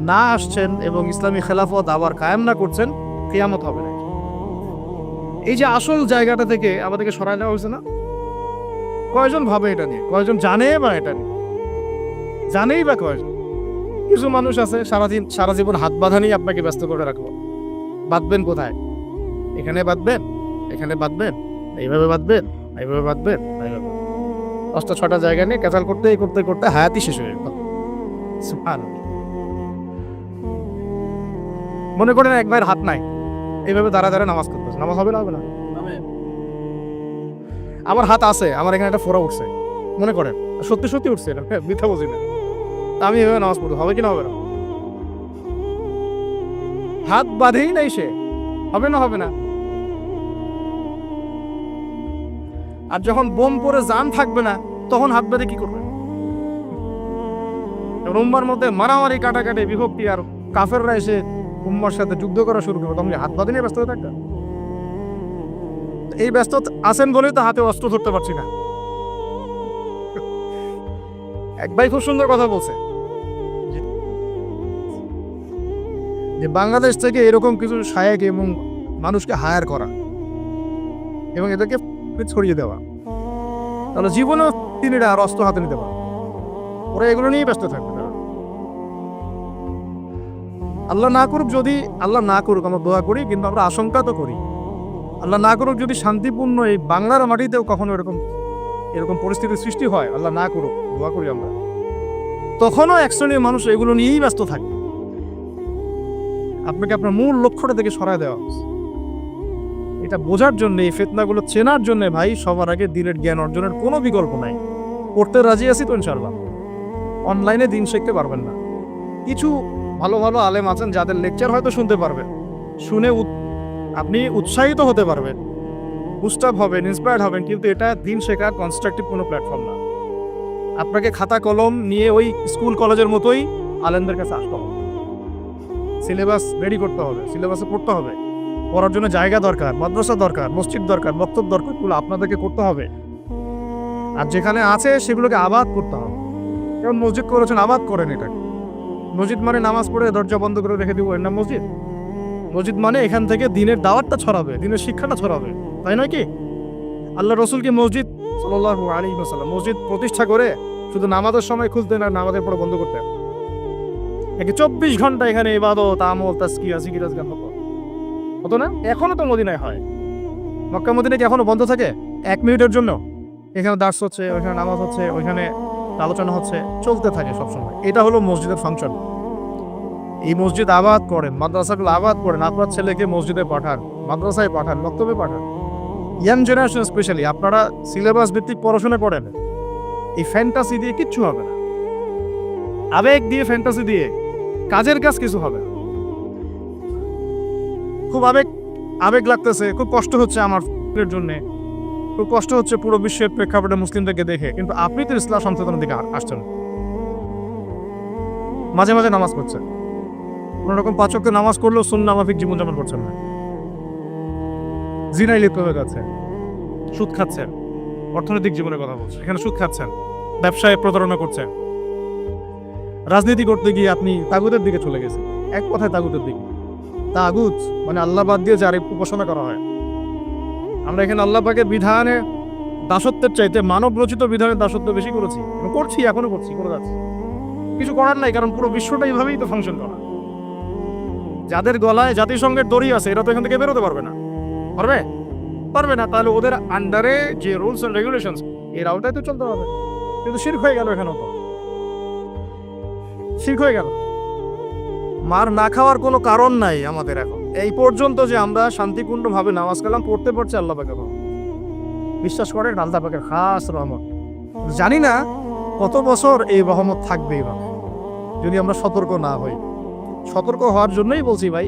না আসছেন এবং ইসলামী খেলাফত আবার কায়েম না করছেন, কিয়ামত হবে না। এই যে আসল জায়গাটা থেকে আমাদেরকে সরাই নেওয়া হয়েছে না? কয়জন ভাবে এটা নিয়ে? কয়জন জানে বা এটা নিয়ে? জানেই বা কয়জন? কিছু মানুষ আছে সারা জীবন হাত বাঁধা নিয়ে আপনাকে ব্যস্ত করে রাখবো। বাঁধবেন কোথায়? এখানে বাঁধবেন, এখানে বাঁধবেন, এইভাবে বাঁধবেন, এইভাবে বাঁধবেন, এইভাবে 5টা-6টা জায়গা নিয়ে ক্যাচাল করতে করতে করতে হায়াতই শেষ হয়ে গেল। সুবহানাল্লাহ। মনে করেন এক ভাইয়ের হাত নাই, এইভাবে দাঁড়া দাঁড়া নামাজ করতেছে, নামাজ হবে না? হবে না? আমার হাত আছে, আমার এখানে একটা ফোড়া উঠছে, মনে করেন সত্যি সত্যি উঠছে, এটা মিথ্যা বুঝি না, আমি এভাবে নামাজ পড়বো, হবে কি না? হবে না? হাত বাঁধেই নাই সে, হবে না? হবে না? আর যখন বোম পরে জান থাকবে না, তখন হাত বাঁধে কি করবে? উম্মার মধ্যে মারামারি, কাটাকাটি, বিভক্তি, আর কাফেররা এসে উম্মার সাথে যুদ্ধ করা শুরু করবে, তখন হাত বাঁধে নিয়ে ব্যস্ত হয়ে থাকবে। এই ব্যস্ত আছেন বলেই তো হাতে অস্ত্র ধরতে পারছি না। এক ভাই খুব সুন্দর কথা বলছে যে বাংলাদেশ থেকে এরকম কিছু শায়েক এবং মানুষকে হায়ার করা এবং এদেরকে ছড়িয়ে দেওয়া, তাহলে জীবনেও তিনি আর অস্ত্র হাতে নিতে পারে, ওরা এগুলো নিয়েই ব্যস্ত থাকবে। আল্লাহ না করুক, যদি আল্লাহ না করুক, আমরা দোয়া করি, কিন্তু আমরা আশঙ্কা তো করি, আল্লাহ না করুক যদি শান্তিপূর্ণ এই বাংলার মাটিতেও কখনো এরকম পরিস্থিতির সৃষ্টি হয়, আল্লাহ না করুক, দোয়া করি আমরা, তখনও এক শ্রেণীর মানুষ এগুলো নিয়েই ব্যস্ত থাকবে। আপনাকে আপনার মূল লক্ষ্যটা থেকে সরায় দেওয়া হচ্ছে। এটা বোঝার জন্য, এই ফিতনাগুলো চেনার জন্য ভাই, সবার আগে দিনের জ্ঞান অর্জনের কোনো বিকল্প নাই। পড়তে রাজি আছি তো ইনশাআল্লাহ, অনলাইনে দিন শিখতে পারবেন না। কিছু ভালো ভালো আলেম আছেন যাদের লেকচার হয়তো শুনতে পারবেন, শুনে আপনি উৎসাহিত হতে পারবেন, বুস্ট আপ হবেন, ইন্সপায়ার্ড হবেন, কিন্তু এটা দিন শেখার কনস্ট্রাকটিভ কোনো প্ল্যাটফর্ম না। আপনাকে খাতা কলম নিয়ে ওই স্কুল কলেজের মতোই আলেমদের কাছে আসতে হবে, সিলেবাস রেডি করতে হবে, সিলেবাসে পড়তে হবে, পড়ার জন্য জায়গা দরকার, মাদ্রাসা দরকার, মসজিদ দরকার, বক্তব্য দরকার, এগুলো আপনাদেরকে করতে হবে। আর যেখানে আছে সেগুলোকে আবাদ করতে হবে। যেমন মসজিদ করেছেন, আবাদ করেন এটাকে। মসজিদ মানে নামাজ পড়ে দরজা বন্ধ করে রেখে দিব, এর নাম মসজিদ? মসজিদ মানে এখান থেকে দিনের দাওয়াতটা ছড়াবে, দিনের শিক্ষাটা ছড়াবে, তাই নয় কি? আল্লাহ রসুলকে মসজিদ সাল্লাল্লাহু আলাইহি ওয়াসাল্লাম মসজিদ প্রতিষ্ঠা করে শুধু নামাজের সময় খুলতেন আর নামাজের পরে বন্ধ করতেন। 24 ঘন্টা এখানে ইবাদত, আমল, তাজকিয়া, জিকির, আজকার হতো না? এখনো তো মদিনায় হয়। মক্কা মদিনায় কি এখনো বন্ধ থাকে 1 মিনিটের জন্য? এখানে দার্স হচ্ছে, ওইখানে নামাজ হচ্ছে, ওইখানে আলোচনা হচ্ছে, চলতে থাকে সবসময়। এটা হলো মসজিদের ফাংশন। এই মসজিদ আবাদ করেন, মাদ্রাসাগুলো আবাদ করেন, আপনার ছেলেকে মসজিদে পাঠান, মাদ্রাসায় পাঠান, বক্তব্যে পাঠান। ইয়াং জেনারেশন স্পেশালি আপনারা সিলেবাস ভিত্তিক পড়াশোনা করেন। এই ফ্যান্টাসি দিয়ে কিচ্ছু হবে না, আবেগ দিয়ে, ফ্যান্টাসি দিয়ে কাজের কাজ কিছু হবে না। খুব আবেগ লাগতেছে, খুব কষ্ট হচ্ছে আমার জন্য, খুব কষ্ট হচ্ছে পুরো বিশ্বের প্রেক্ষাপটে মুসলিমদেরকে দেখে, কিন্তু আপনি তো ইসলাম সচেতনের দিকে আসছেন। মাঝে মাঝে নামাজ পড়ছেন, কোনোরকম 5 ওয়াক্ত নামাজ করলেও সুন্নাহ মাফিক জীবনযাপন করছেন না। জিনায় লিপ্ত হয়ে যাচ্ছেন, সুদ খাচ্ছেন, অর্থনৈতিক জীবনের কথা বলছেন, এখানে সুদ খাচ্ছেন, ব্যবসায় প্রতারণা করছেন, রাজনীতি করতে গিয়ে আপনি তাগুতের দিকে চলে গেছেন। এক কথায় তাগুতের দিকে। তাগুত মানে আল্লাহ বাদ দিয়ে যার উপাসনা করা হয়। আমরা এখানে আল্লাহ পাকের বিধানে দাসত্বের চাইতে মানব রচিত বিধানের দাসত্ব বেশি করেছি এবং করছি, এখনো করছি, করে যাচ্ছি। কিছু করার নাই, কারণ পুরো বিশ্বটা এইভাবেই তো ফাংশন করা। যাদের গলায় জাতিসংঘের দড়ি আছে এরা তো এখান থেকে বেরোতে পারবে না। পারবে? পারবে না। তাহলে ওদের আন্ডারে যে রুলস এন্ড রেগুলেশনস এর আওতায় তো চলতে হবে। কিন্তু শিরক হয়ে গেল, এখানেও তো শিরক হয়ে গেল। মার না খাওয়ার কোনো কারণ নাই আমাদের এখন। এই পর্যন্ত যে আমরা শান্তিপূর্ণভাবে নামাজ কালাম পড়তে পারছি আল্লাহ পাকের রহমত। বিশ্বাস করেন আল্লাহ পাকের খাস রহমত। জানি না কত বছর এই রহমত থাকবে এইভাবে যদি আমরা সতর্ক না হই। সতর্ক হওয়ার জন্যই বলছি ভাই,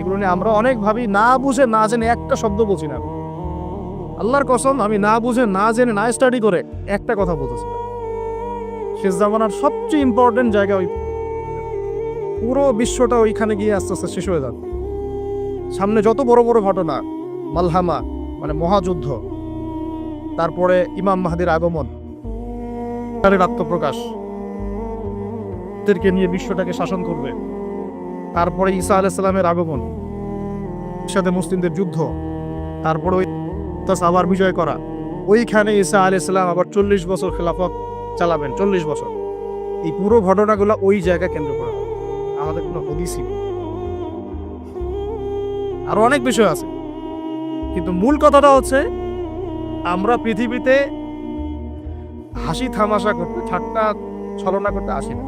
এগুলো নিয়ে আমরা অনেক ভাবি, না বুঝে না জেনে একটা শব্দ বলছি না। আল্লাহর কসম, আমি না বুঝে না জেনে না স্টাডি করে একটা কথা বলতেছি না। শেষ জামানার সবচেয়ে ইম্পর্টেন্ট জায়গা ওই, পুরো বিশ্বটা ওইখানে গিয়ে আস্তে আস্তে শেষ হয়ে যাবে। সামনে যত বড় বড় ঘটনা, মালহামা মানে মহাযুদ্ধ, তারপরে ইমাম মাহদির আগমন, তার আত্মপ্রকাশ, তাদেরকে নিয়ে বিশ্বটাকে শাসন করবে, তারপরে ঈসা আলাইহিস সালামের আগমন, সাথে মুসলিমদের যুদ্ধ, তারপরে ওই আবার বিজয় করা, ওইখানে ঈসা আলাইহিস সালাম আবার 40 বছর খেলাফত চালাবেন, 40 বছর। এই পুরো ঘটনাগুলো ওই জায়গা কেন্দ্র করা, আমাদের কোনো হদিসই নেই। আরো অনেক বিষয় আছে, কিন্তু মূল কথাটা হচ্ছে আমরা পৃথিবীতে হাসি থামাশা করতে, ঠাট্টা ছলনা করতে আসি না।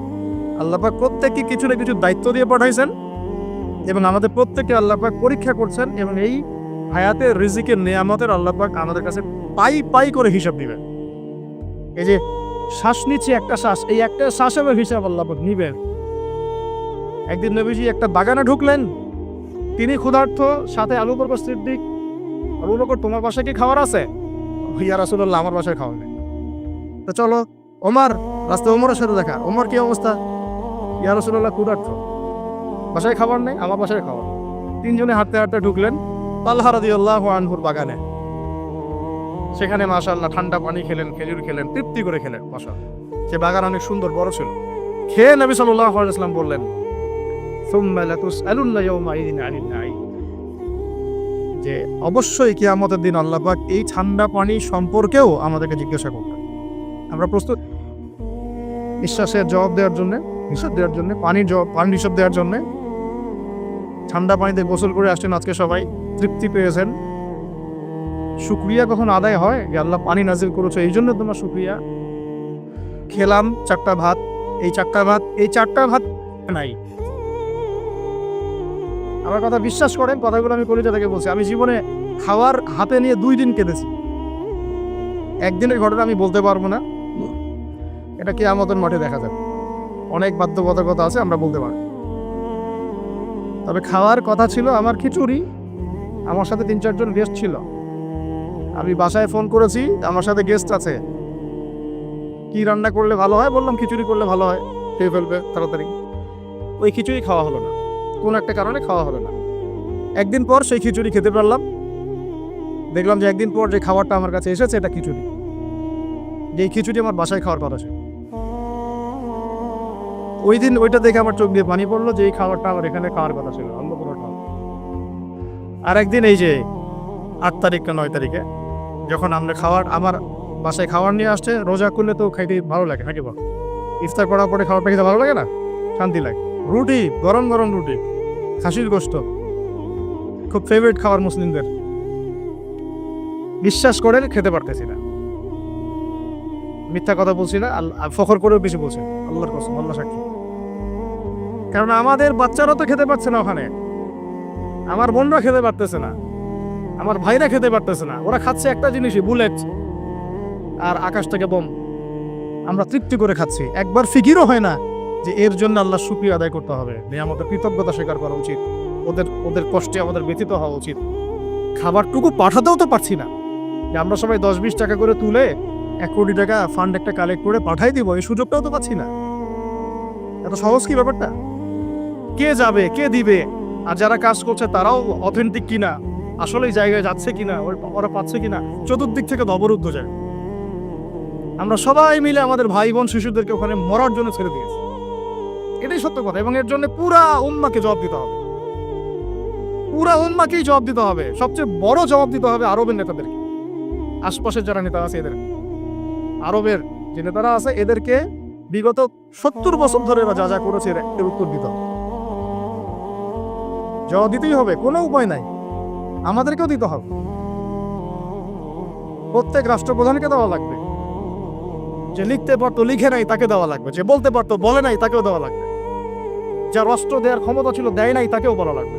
আল্লাহ পাক প্রত্যেককে কিছু না কিছু দায়িত্ব দিয়ে পাঠাইছেন এবং আমাদের প্রত্যেককে আল্লাহ পাক পরীক্ষা করছেন, এবং এই হায়াতের রিজিকের নেয়ামতের আল্লাহ পাক আমাদের কাছে পাই পাই করে হিসাব দিবেন। এই যে শ্বাস নিচ্ছে একটা শ্বাস, এই একটা শ্বাসের হিসাব আল্লাহ পাক নিবেন। একদিন নবীজি একটা বাগানে ঢুকলেন, তিনি ক্ষুধার্ত, সাথে আবু বকর সিদ্দিক। আবু বকর, তোমার বাসায় কি খাবার আছে? ইয়া রাসূলুল্লাহ, আমার বাসায় খাওয়া নেই। তো চলো। ওমর, রাস্তায় ওমরের সাথে দেখা। ওমর, কি অবস্থা? ইয়া রাসূলুল্লাহ, ক্ষুধার্ত, বাসায় খাবার নেই, আমার বাসায় খাবার। তিনজনে হাঁটতে হাঁটতে ঢুকলেন তালহা রাদিয়াল্লাহু আনহুর বাগানে। সেখানে মাশাআল্লাহ ঠান্ডা পানি খেলেন, খেজুর খেলেন, তৃপ্তি করে খেলেন। মাশাআল্লাহ, সে বাগান অনেক সুন্দর, বড় ছিল। খেয়ে নবী সাল্লাল্লাহু আলাইহি ওয়াসাল্লাম বললেন, সুম্মা লাতুসআলুন্না ইয়াওমাইযিন আনিন নাঈম, যে অবশ্যই কিয়ামতের দিন আল্লাহ পাক এই ঠান্ডা পানি সম্পর্কেও আমাদেরকে জিজ্ঞাসা করবেন। আমরা প্রস্তুত নিঃশ্বাসের জবাব দেওয়ার জন্য, হিসাব দেওয়ার জন্য, পানির হিসাব দেওয়ার জন্য? ঠান্ডা পানিতে গোসল করে আসছেন আজকে সবাই, তৃপ্তি পেয়েছেন। শুকরিয়া কখন আদায় হয় যে আল্লাহ পানি নাজিল করেছে, এই জন্য তোমার শুকরিয়া। খেলাম 4টা ভাত, এই 4টা ভাত নাই। আমার কথা বিশ্বাস করেন, কথাগুলো আমি কলিজা থেকে বলছি। আমি জীবনে খাওয়ার হাতে নিয়ে 2 দিন কেঁদেছি। একদিনের ঘটনা আমি বলতে পারবো না, এটা কিয়ামতের মাঠে দেখা যাবে। অনেক বাধ্যবাধকতা আছে, আমরা বলতে পারবো। তবে খাওয়ার কথা ছিল আমার খিচুড়ি। আমার সাথে 3-4 জন গেস্ট ছিল। আমি বাসায় ফোন করেছি, আমার সাথে গেস্ট আছে, কি রান্না করলে ভালো হয়? বললাম খিচুড়ি করলে ভালো হয়, খেয়ে ফেলবে তাড়াতাড়ি। ওই খিচুড়ি খাওয়া হলো না, কোন একটা কারণে খাওয়া হলো না। একদিন পর সেই খিচুড়ি খেতে পারলাম। দেখলাম যে একদিন পর যে খাবারটা আমার কাছে এসেছে এটা খিচুড়ি, যে খিচুড়ি আমার বাসায় খাওয়ার কথা ছিল। ওই দিন ওইটা দেখে আমার চোখ দিয়ে পানি পড়লো যে এই খাবারটা আমার এখানে খাওয়ার কথা ছিল, অন্য কোনো খাবার। আর একদিন এই যে 8 তারিখ না 9 তারিখে যখন আমরা আমার বাসায় খাবার নিয়ে আসছে, রোজা করলে তো খাইতে ভালো লাগে নাকি বল? ইফতার করার পরে খাবারটা খেতে ভালো লাগে না? শান্তি লাগে। রুটি, গরম গরম রুটি, খাসির গোশত, খুব ফেভারিট খাবার মুসলিমদের। বিশ্বাস করে খেতে পারতেছি না, মিথ্যা কথা বলছি না, ফখর করেও বেশি বলছি, আল্লাহর কসম, আল্লাহ সাক্ষী। কারণ আমাদের বাচ্চারা তো খেতে পারছে না ওখানে, আমার বোনরা খেতে পারতেছে না, আমার ভাইরা খেতে পারতেছে না। ওরা খাচ্ছে একটা জিনিসই, বুলেট আর আকাশ থেকে বোম। আমরা তৃপ্তি করে খাচ্ছি, একবার ফিকিরও হয় না যে এর জন্য আল্লাহ শুকরিয়া আদায় করতে হবে, আমাদের কৃতজ্ঞতা স্বীকার করা উচিত, ওদের কষ্টে আমাদের ব্যথিত হওয়া উচিত। খাবারটুকু পাঠাতেও তো পারছি না, যে আমরা সবাই 10-20 টাকা করে তুলে 1 কোটি টাকা ফান্ড একটা কালেক্ট করে পাঠাই দিব, এই সুযোগটাও তো পাচ্ছি না। এত সহজ কি ব্যাপারটা? কে যাবে, কে দিবে? আর যারা কাজ করছে তারাও অথেন্টিক কিনা আসলে এই জায়গায় যাচ্ছে কিনা, ওরা পাচ্ছে কিনা, চতুর্দিক থেকে অবরুদ্ধ যায়। আমরা সবাই মিলে আমাদের ভাই বোন শিশুদেরকে ওখানে মরার জন্য ছেড়ে দিয়েছি। এটাই সত্য কথা, এবং এর জন্য পুরা উম্মাকে জবাব দিতে হবে, পুরা উম্মাকেই জবাব দিতে হবে। সবচেয়ে বড় জবাব দিতে হবে আরবের নেতাদেরকে, আশপাশের যারা নেতা আছে এদের, আরবের যে নেতারা আছে এদেরকে বিগত 70 বছর ধরে এরা যা যা করেছে এর উত্তর দিতে হবে, জবাব দিতেই হবে, কোনো উপায় নাই। আমাদেরকেও দিতে হবে, প্রত্যেক রাষ্ট্রপ্রধানকে দেওয়া লাগবে, যে লিখতে পারতো লিখে নাই তাকে দেওয়া লাগবে, যে বলতে পারতো বলে নাই তাকেও দেওয়া লাগবে, যার অস্ত্র দেওয়ার ক্ষমতা ছিল দেয় নাই তাকেও বলা লাগবে,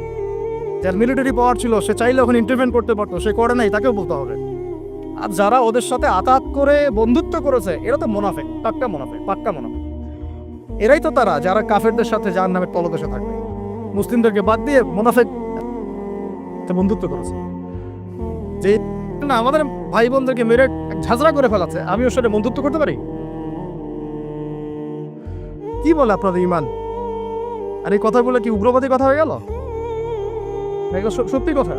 যার মিলিটারি পাওয়ার ছিল সে চাইলে ওখানে ইন্টারভেন করতে পারতো সে করে নাই তাকেও বলতে হবে। আর যারা ওদের সাথে আতাত করে বন্ধুত্ব করেছে এরা তো মুনাফিক, পাক্কা মুনাফিক। এরাই তো তারা যারা কাফেরদের সাথে যার নামে তলদেশে থাকবে, মুসলিমদেরকে বাদ দিয়ে মুনাফিক বন্ধুত্ব করেছে, যে না আমাদের ভাই বোনদেরকে মেরে ঝাঁঝরা করে ফেলাচ্ছে, আমি ওর সাথে বন্ধুত্ব করতে পারি? কি বলে আপনাদের ইমান? আর এই কথাগুলো কি উগ্রবাদী কথা হয়ে গেল? সত্যি কথা,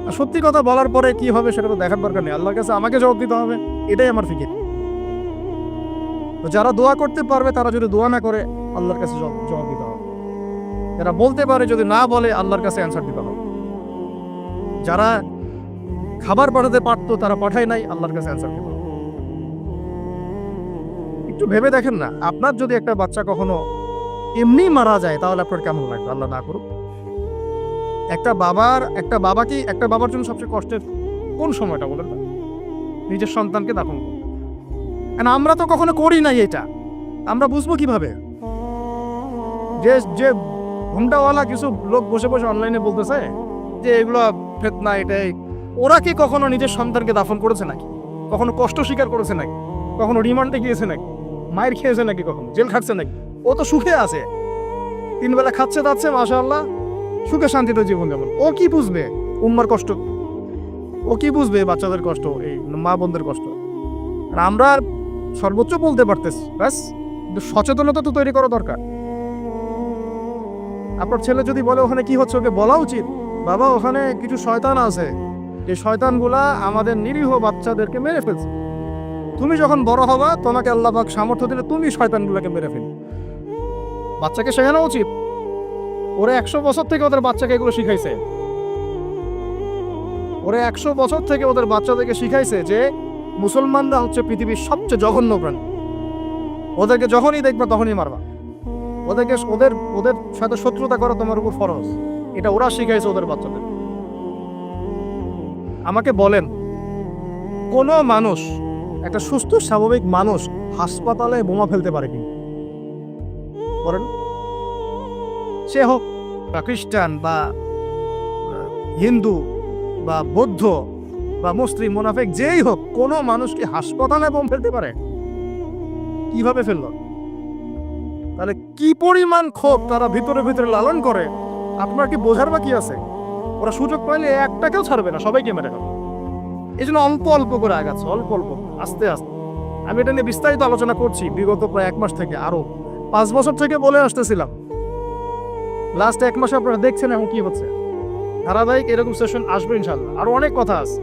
আর সত্যি কথা বলার পরে কি হবে সেটা তো দেখার দরকার নেই, আল্লাহর কাছে আমাকে জবাব দিতে হবে, এটাই আমার ফিকির। তো যারা দোয়া করতে পারবে তারা যদি দোয়া না করে আল্লাহর কাছে জবাব দিতে হবে, যারা বলতে পারে যদি না বলে আল্লাহর কাছে অ্যান্সার দিতে হবে, যারা খাবার পাঠাতে পারতো তারা পাঠায় নাই, আল্লাহর কাছে অ্যান্সার দিতে হবে। একটু ভেবে দেখেন না, আপনার যদি একটা বাচ্চা কখনো এমনি মারা যায় তাহলে আপনার কেমন লাগবে? আল্লাহ না করুক। একটা বাবার জন্য সবচেয়ে কষ্টের কোন সময়টা বলেন না? নিজের সন্তানকে দাফন করুন। আমরা তো কখনো করি নাই এটা, আমরা বুঝবো কিভাবে? যে ঘুমটাওয়ালা কিছু লোক বসে বসে অনলাইনে বলতেছে যে এগুলো ফিতনা, এটাই, ওরা কি কখনো নিজের সন্তানকে দাফন করেছে নাকি? কখনো কষ্ট স্বীকার করেছে নাকি? কখনো রিমান্ডে গিয়েছে নাকি? মায়ের খেয়েছে নাকি? কখনো জেল খাটছে নাকি? ও তো সুখে আছে, 3 বেলা খাচ্ছে দাচ্ছে, মাশাআল্লাহ, সুখে শান্তিতে জীবন যাপন। ও কি বুঝবে উম্মার কষ্ট? ও কি বুঝবে বাচ্চাদের কষ্ট, এই মা বোনদের কষ্ট? আর আমরা সর্বোচ্চ বলতে পারতেছি, ব্যাস, কিন্তু সচেতনতা তো তৈরি করা দরকার। আপনার ছেলে যদি বলে ওখানে কি হচ্ছে, ওকে বলা উচিত, বাবা ওখানে কিছু শয়তান আছে, যে শয়তানগুলা আমাদের নিরীহ বাচ্চাদেরকে মেরে ফেলছে, তুমি যখন বড় হবা তোমাকে আল্লাহ পাক সামর্থ্য দিলে তুমি শয়তানগুলোকে মেরে ফেল। বাচ্চাকে শেখানো উচিত, ওরা 100 বছর থেকে ওদের বাচ্চাকে এগুলো শিখাইছে, ওরা 100 বছর থেকে ওদের বাচ্চাদেরকে শিখাইছে যে মুসলমানরা হচ্ছে পৃথিবীর সবচেয়ে জঘন্য প্রাণী, ওদেরকে যখনই দেখবা তখনই মারবা, ওদের সাথে শত্রুতা করা তোমার উপর ফরজ, এটা ওরা শিখাইছে ওদের বাচ্চাদের। আমাকে বলেন, কোনো মানুষ, একটা সুস্থ স্বাভাবিক মানুষ হাসপাতালে বোমা ফেলতে পারে কি? বলেন, সে হোক বা খ্রিস্টান বা হিন্দু বা বৌদ্ধ বা মুসলিম, মুনাফিক, যেই হোক, কোনো মানুষ কি হাসপাতালে বোম ফেলতে পারে? কিভাবে ফেলল? তাহলে কি পরিমাণ ক্ষোভ তারা ভিতরে ভিতরে লালন করে, আপনার কি বোঝার বাকি আছে? ওরা সুযোগ পাইলে একটাকেও ছাড়বে না, সবাইকে মেরে খাবে। এই জন্য অল্প অল্প করে আগাচ্ছে, অল্প অল্প, আস্তে আস্তে। আমি এটা নিয়ে বিস্তারিত আলোচনা করছি বিগত প্রায় 1 মাস থেকে, আরো 5 বছর থেকে বলে আসতেছিলাম। লাস্ট 1 মাসে আপনারা দেখছেন এখন কি হচ্ছে। ধারাবাহিক এরকম সেশন আসবে ইনশাল্লাহ, আরো অনেক কথা আছে।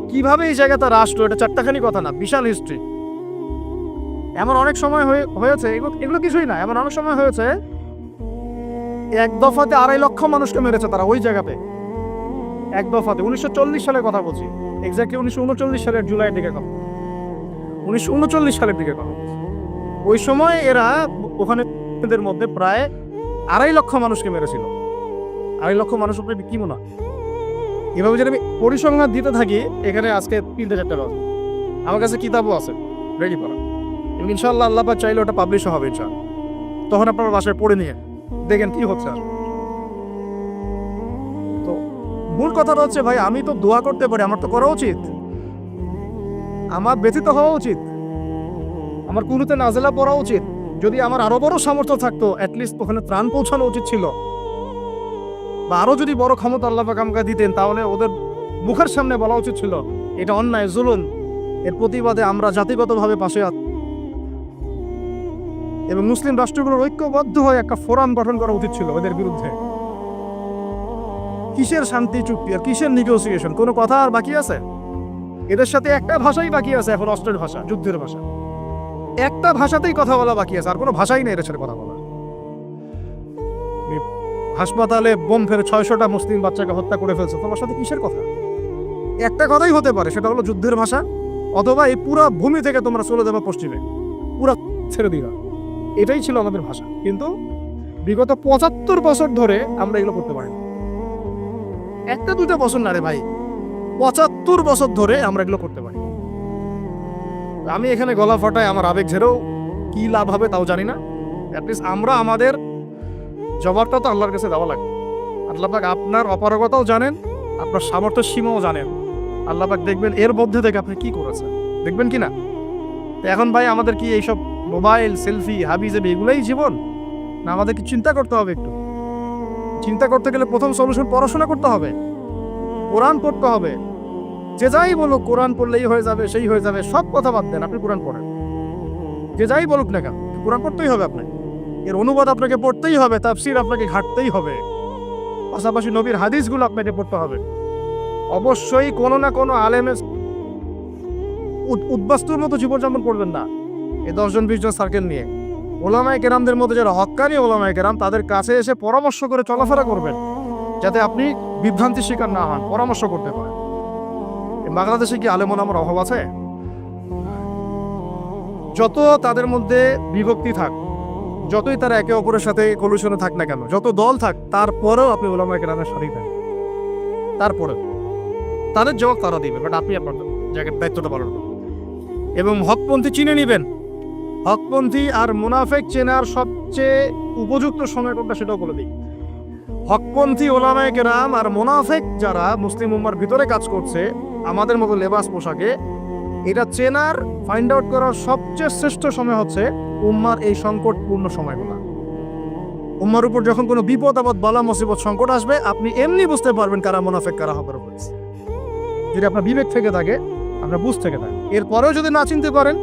কিভাবে এই জায়গাটা রাষ্ট্র, এটা 4টাখানি কথা না, বিশাল হিস্ট্রি। এমন অনেক সময় হয়েছে, এগুলো কিছুই না, এমন অনেক সময় হয়েছে 1 দফাতে 2.5 লক্ষ মানুষকে মেরেছে তারা ওই জায়গাতে, 1 দফাতে। 1940 সালের কথা বলছি, এক্স্যাক্টলি 1939 সালের জুলাইয়ের দিকে কথা, 1939 সালের দিকে কথা। ওই সময় এরা ওখানে এদের মধ্যে প্রায় 2.5 লক্ষ মানুষকে মেরেছিল। 2.5 লক্ষ মানুষ উপরে কি মনে হয়? এভাবে যদি আমি পরিসংখ্যান দিতে থাকি, এখানে আজকে 3-4টা কথা, আমার কাছে কিতাবও আছে রেডি করা, এবং ইনশাআল্লাহ আল্লাহ পাক চাইলে ওটা পাবলিশও হবে ইনশাআল্লাহ। তখন আপনারা বাসায় পড়ে নিয়ে দেখেন কি হচ্ছে। তো মূল কথাটা হচ্ছে, ভাই আমি তো দোয়া করতে পারি, আমার তো করা উচিত, আমার ব্যথিত হওয়া উচিত, আমার কুনুতে নাজেলা পড়া উচিত। যদি আমার আরো বড় সামর্থ্য থাকতো, অ্যাটলিস্ট ওখানে ত্রাণ পৌঁছানো উচিত ছিল, বা আরো যদি বড় ক্ষমতা আল্লাহ পাক আমাকে দিতেন, তাহলে ওদের মুখের সামনে বলা উচিত ছিল এটা অন্যায়, জুলুম, এর প্রতিবাদে আমরা জাতিগতভাবে পাশে আছি, এবং মুসলিম রাষ্ট্রগুলোর ঐক্যবদ্ধ হয়ে একটা ফোরাম গঠন করা উচিত ছিল ওদের বিরুদ্ধে। কিসের শান্তি চুক্তি আর কিসের নেগোসিয়েশন? কোনো কথা আর বাকি আছে? এদের সাথে একটা ভাষাই বাকি আছে এখন, অস্ত্রের ভাষা, যুদ্ধের ভাষা। একটা ভাষাতেই কথা বলা বাকি আছে, আর কোনো ভাষাই নেই এদের সাথে কথা বলা। হাসপাতালে বোম ফেলে 600টা মুসলিম বাচ্চাকে হত্যা করে ফেলছে, তোমার সাথে কিসের কথা? একটা কথাই হতে পারে, সেটা হলো যুদ্ধের ভাষা, অথবা এই পুরো ভূমি থেকে তোমরা চলে যাবে পশ্চিমে, পুরা ছেড়ে দিবা। এটাই ছিল আমাদের ভাষা। কিন্তু বিগত 75 বছর ধরে আমরা এগুলো করতে পারি না। একটা দুটো বছর না রে ভাই, 75 বছর ধরে আমরা এগুলো করতে পারি। আমি এখানে গলা ফাটায় আমার আবেগ ঝেড়েও কি লাভ হবে তাও জানি না। অ্যাটলিস্ট আমরা আমাদের জবাবটা তো আল্লাহর কাছে দেওয়া লাগবে। আল্লাহ পাক আপনার অপারগতাও জানেন, আপনার সামর্থ্যের সীমাও জানেন। আল্লাহ পাক দেখবেন এর মধ্যে থেকে আপনি কি করেছেন, দেখবেন কি না? এখন ভাই আমাদের কি এইসব মোবাইল, সেলফি, হাবিজাবি এগুলোই জীবন? না, আমাদের কি চিন্তা করতে হবে? একটু চিন্তা করতে গেলে প্রথম সলিউশন পড়াশোনা করতে হবে, কোরআন পড়তে হবে। যে যাই বলুক কোরআন পড়লেই হয়ে যাবে, সেই হয়ে যাবে, সব কথা বাদ দেন, আপনি কোরআন পড়েন। যে যাই বলুক না কেন, কোরআন পড়তেই হবে আপনাকে। এর অনুবাদ আপনাকে পড়তেই হবে, তাফসীর আপনাকে ঘাটতেই হবে, পাশাপাশি নবীর হাদিসগুলো আপনাকে পড়তে হবে। অবশ্যই কোনো না কোনো আলেমের উদ্বাস্তুর মতো জীবনযাপন করবেন না। এই 10-20 জন সার্কেল নিয়ে ওলামায়ে কেরামদের মধ্যে যারা হক্কানি ওলামায়ে কেরাম, তাদের কাছে এসে পরামর্শ করে চলাফেরা করবেন, যাতে আপনি বিভ্রান্তির শিকার না হন, পরামর্শ করতে পারেন। বাংলাদেশে কি আলেম ওলামার অভাব আছে? যত তাদের মধ্যে বিভক্তি থাক, যতই তারা একে অপরের সাথে কলুশনে থাক না কেন, যত দল থাক, তারপরেও আপনি ওলামায়ে কেরামের সাথেই থাকেন। তারপরে তাদের জবাব তারা দিবে, বাট আপনি আপনার জায়গার দায়িত্বটা পালন করবেন এবং হকপন্থী চিনে নেবেন। হকপন্থী আর মুনাফেক চেনার সবচেয়ে উপযুক্ত সময় কোনটা সেটাও বলে দিই। হকপন্থী ওলামায়ে কেরাম আর মুনাফেক যারা মুসলিম উম্মার ভিতরে কাজ করছে আমাদের মতো লেবাস পোশাকে, এটা চেনার, ফাইন্ড আউট করার সবচেয়ে শ্রেষ্ঠ সময় হচ্ছে উম্মার এই সংকটপূর্ণ সময়গুলো। উম্মার উপর যখন কোনো বিপদ আপদ, বালা মুসিবত, সংকট আসবে, আপনি এমনি বুঝতে পারবেন কারা মুনাফেক কারা হকের উপর। যদি আপনার বিবেক থেকে থাকে, আপনার বুঝ থেকে থাকে, এরপরেও যদি না চিনতে পারেন,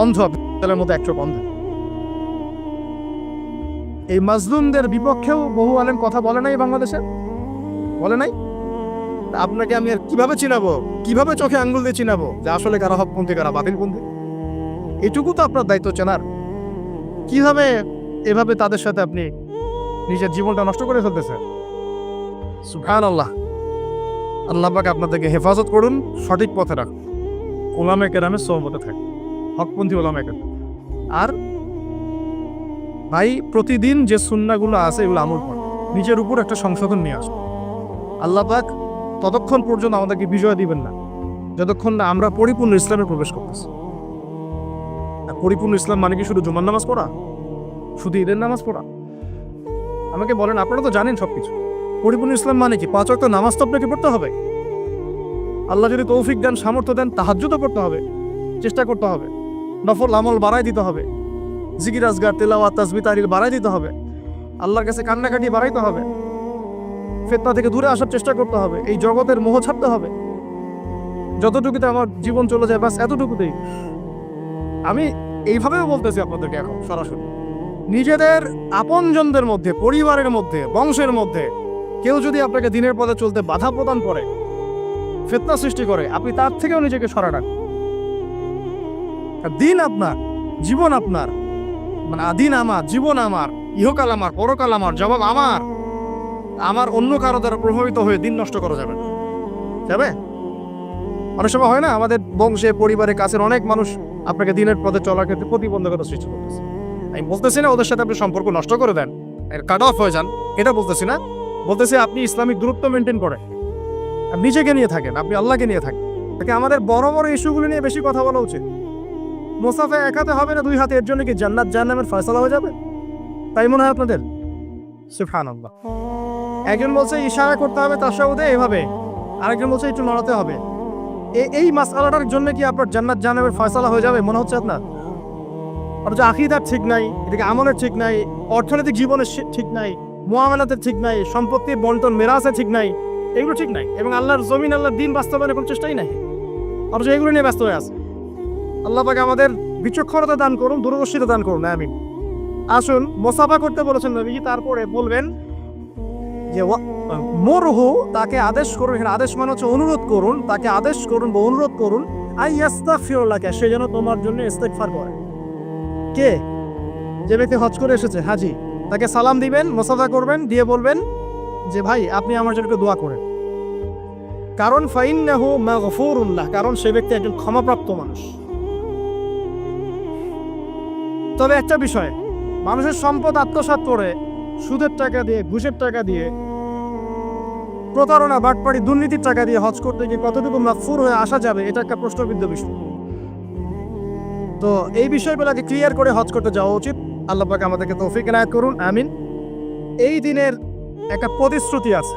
অন্ধ, আপনার মতো একচোখ অন্ধ। এই মাজলুমদের বিপক্ষেও বহু আলেম কথা বলে নাই, বাংলাদেশে বলে নাই। আপনাকে আমি আর কিভাবে চিনাবো, কিভাবে চোখে আঙ্গুল দিয়ে চিনাবো যে আসলে কারা হকপন্থী কারা বাতিলপন্থী? এটুকু তো আপনার দায়িত্ব চেনার। কিভাবে এভাবে তাদের সাথে আপনি নিজের জীবনটা নষ্ট করে ফেলতেছেন? সুবহানাল্লাহ। আল্লাহ পাক আপনাদেরকে হেফাজত করুন, সঠিক পথে রাখুন, ওলামায়ে কেরামের সোহবতে থাকুন, হকপন্থী ওলামায়ে কেরাম। আর ভাই প্রতিদিন যে সুন্নাহগুলো আছে এগুলো আমল করুন, নিজের উপর একটা সংশোধন নিয়ে আসুন। আল্লাহ পাক ততক্ষণ পর্যন্ত আমাদেরকে বিজয় দিবেন না যতক্ষণ না আমরা পরিপূর্ণ ইসলামে প্রবেশ করতেছি। আর পরিপূর্ণ ইসলাম মানে কি শুধু জুমার নামাজ পড়া, শুধু ঈদের নামাজ পড়া? আমাকে বলেন, আপনারা তো জানেন সবকিছু। পরিপূর্ণ ইসলাম মানে কি? 5 ওয়াক্ত নামাজ তো আপনাকে পড়তে হবে। আল্লাহ যদি তৌফিক দেন, সামর্থ্য দেন, তাহাজ্জুদও পড়তে হবে, চেষ্টা করতে হবে, নফল আমল বাড়াই দিতে হবে, জিকির আজগার, তেলাওয়াত, তাসবিহ, তাহলিল বাড়াই দিতে হবে, আল্লাহর কাছে কান্নাকাটি বাড়াইতে হবে, ফিতনা থেকে দূরে আসার চেষ্টা করতে হবে, এই জগতের মোহ ছাড়তে হবে। যতটুকুতে আমার জীবন চলে যায়, বাস এতটুকুতেই। আমি এইভাবেও বলতেছি আপনাদেরকে এখন সরাসরি, নিজেদের আপনজনদের মধ্যে, পরিবারের মধ্যে, বংশের মধ্যে কেউ যদি আপনাকে দিনের পথে চলতে বাধা প্রদান করে, ফিতনা সৃষ্টি করে, আপনি তার থেকেও নিজেকে সরা রাখুন। দিন আপনার, জীবন আপনার, মানে আদিন আমার, জীবন আমার, ইহকাল আমার, পরকাল আমার, জবাব আমার। আমার অন্য কারো দ্বারা প্রভাবিত হয়ে দিন নষ্ট করা যাবে না, যাবে? অনেক সময় হয় না, আমাদের বংশে, পরিবারে, কাছের অনেক মানুষ আপনাকে দিনের পথে চলার ক্ষেত্রে প্রতিবন্ধকতা সৃষ্টি করতেছে। আমি বলতেছি না ওদের সাথে আপনি সম্পর্ক নষ্ট করে দেন, কাট অফ হয়ে যান, এটা বলতেছি না। বলতেছি আপনি ইসলামিক দূরত্ব মেনটেন করেন, আপনি নিজেকে নিয়ে থাকেন, আপনি আল্লাহকে নিয়ে থাকেন। তাকে আমাদের বড় বড় ইস্যুগুলো নিয়ে বেশি কথা বলা উচিত। মুসাফা এক হাতে হবে না, 2 হাতে, এর জন্য কি জান্নাত জাহান্নামের ফয়সালা হয়ে যাবে? তাই মনে হয় আপনাদের? সুবহানাল্লাহ। একজন বলছে ইশারা করতে হবে তাশাহুদে এভাবে, আরেকজন বলছে একটু নড়াতে হবে। এই মাসআলাটার জন্য কি আপনার জান্নাত জাহান্নামের ফয়সালা হয়ে যাবে মনে হচ্ছে আপনার? অথচ আকীদার ঠিক নাই, এদিকে আমলের ঠিক নাই, অর্থনৈতিক জীবনের ঠিক নাই, মুআমালাতের ঠিক নাই, সম্পত্তির বন্টন মেরাসে ঠিক নাই, এগুলো ঠিক নাই, এবং আল্লাহর জমিন, আল্লাহর দিন বাস্তবায়নের কোনো চেষ্টাই নাই, অথচ এগুলো নিয়ে ব্যস্ত হয়ে আছে। আল্লাহ পাক আমাদের বিচক্ষণতা দান করুন, দূরদর্শিতা দান করুন, আমিন। আসুন, মুসাফা করতে বলেছেন নবী, তারপরে বলবেন যে মুরহু, তাকে আদেশ করুন, এখানে আদেশ মানে হচ্ছে অনুরোধ করুন, তাকে আদেশ করুন বা অনুরোধ করুন, আইয়াস্তাগফিরুল্লাহ, সে যেন তোমার জন্য ইস্তেগফার করে। কে? যে ব্যক্তি হজ করে এসেছে, হাজি, তাকে সালাম দিবেন, মুসাফা করবেন, দিয়ে বলবেন যে ভাই আপনি আমার জন্য একটু দোয়া করেন। কারণ ফাইন্নাহু মাগফুরুল্লাহ, কারণ সে ব্যক্তি একজন ক্ষমাপ্রাপ্ত মানুষ। তবে একটা বিষয়, মানুষের সম্পদ আত্মসাৎ করে সুদের টাকা দিয়ে, ঘুষের টাকা দিয়ে, প্রতারণা, বাটপাড়ি, দুর্নীতির টাকা দিয়ে হজ করতে গিয়ে কতটুকু মাগফুর হয়ে আসা যাবে, এটা একটা প্রশ্নবিদ্ধ বিষয়। তো এই বিষয়গুলোকে ক্লিয়ার করে হজ করতে যাওয়া উচিত। আল্লাহ পাক আমাদেরকে তৌফিক এনায়েত করুন, আমিন। এই দিনের একটা প্রতিশ্রুতি আছে।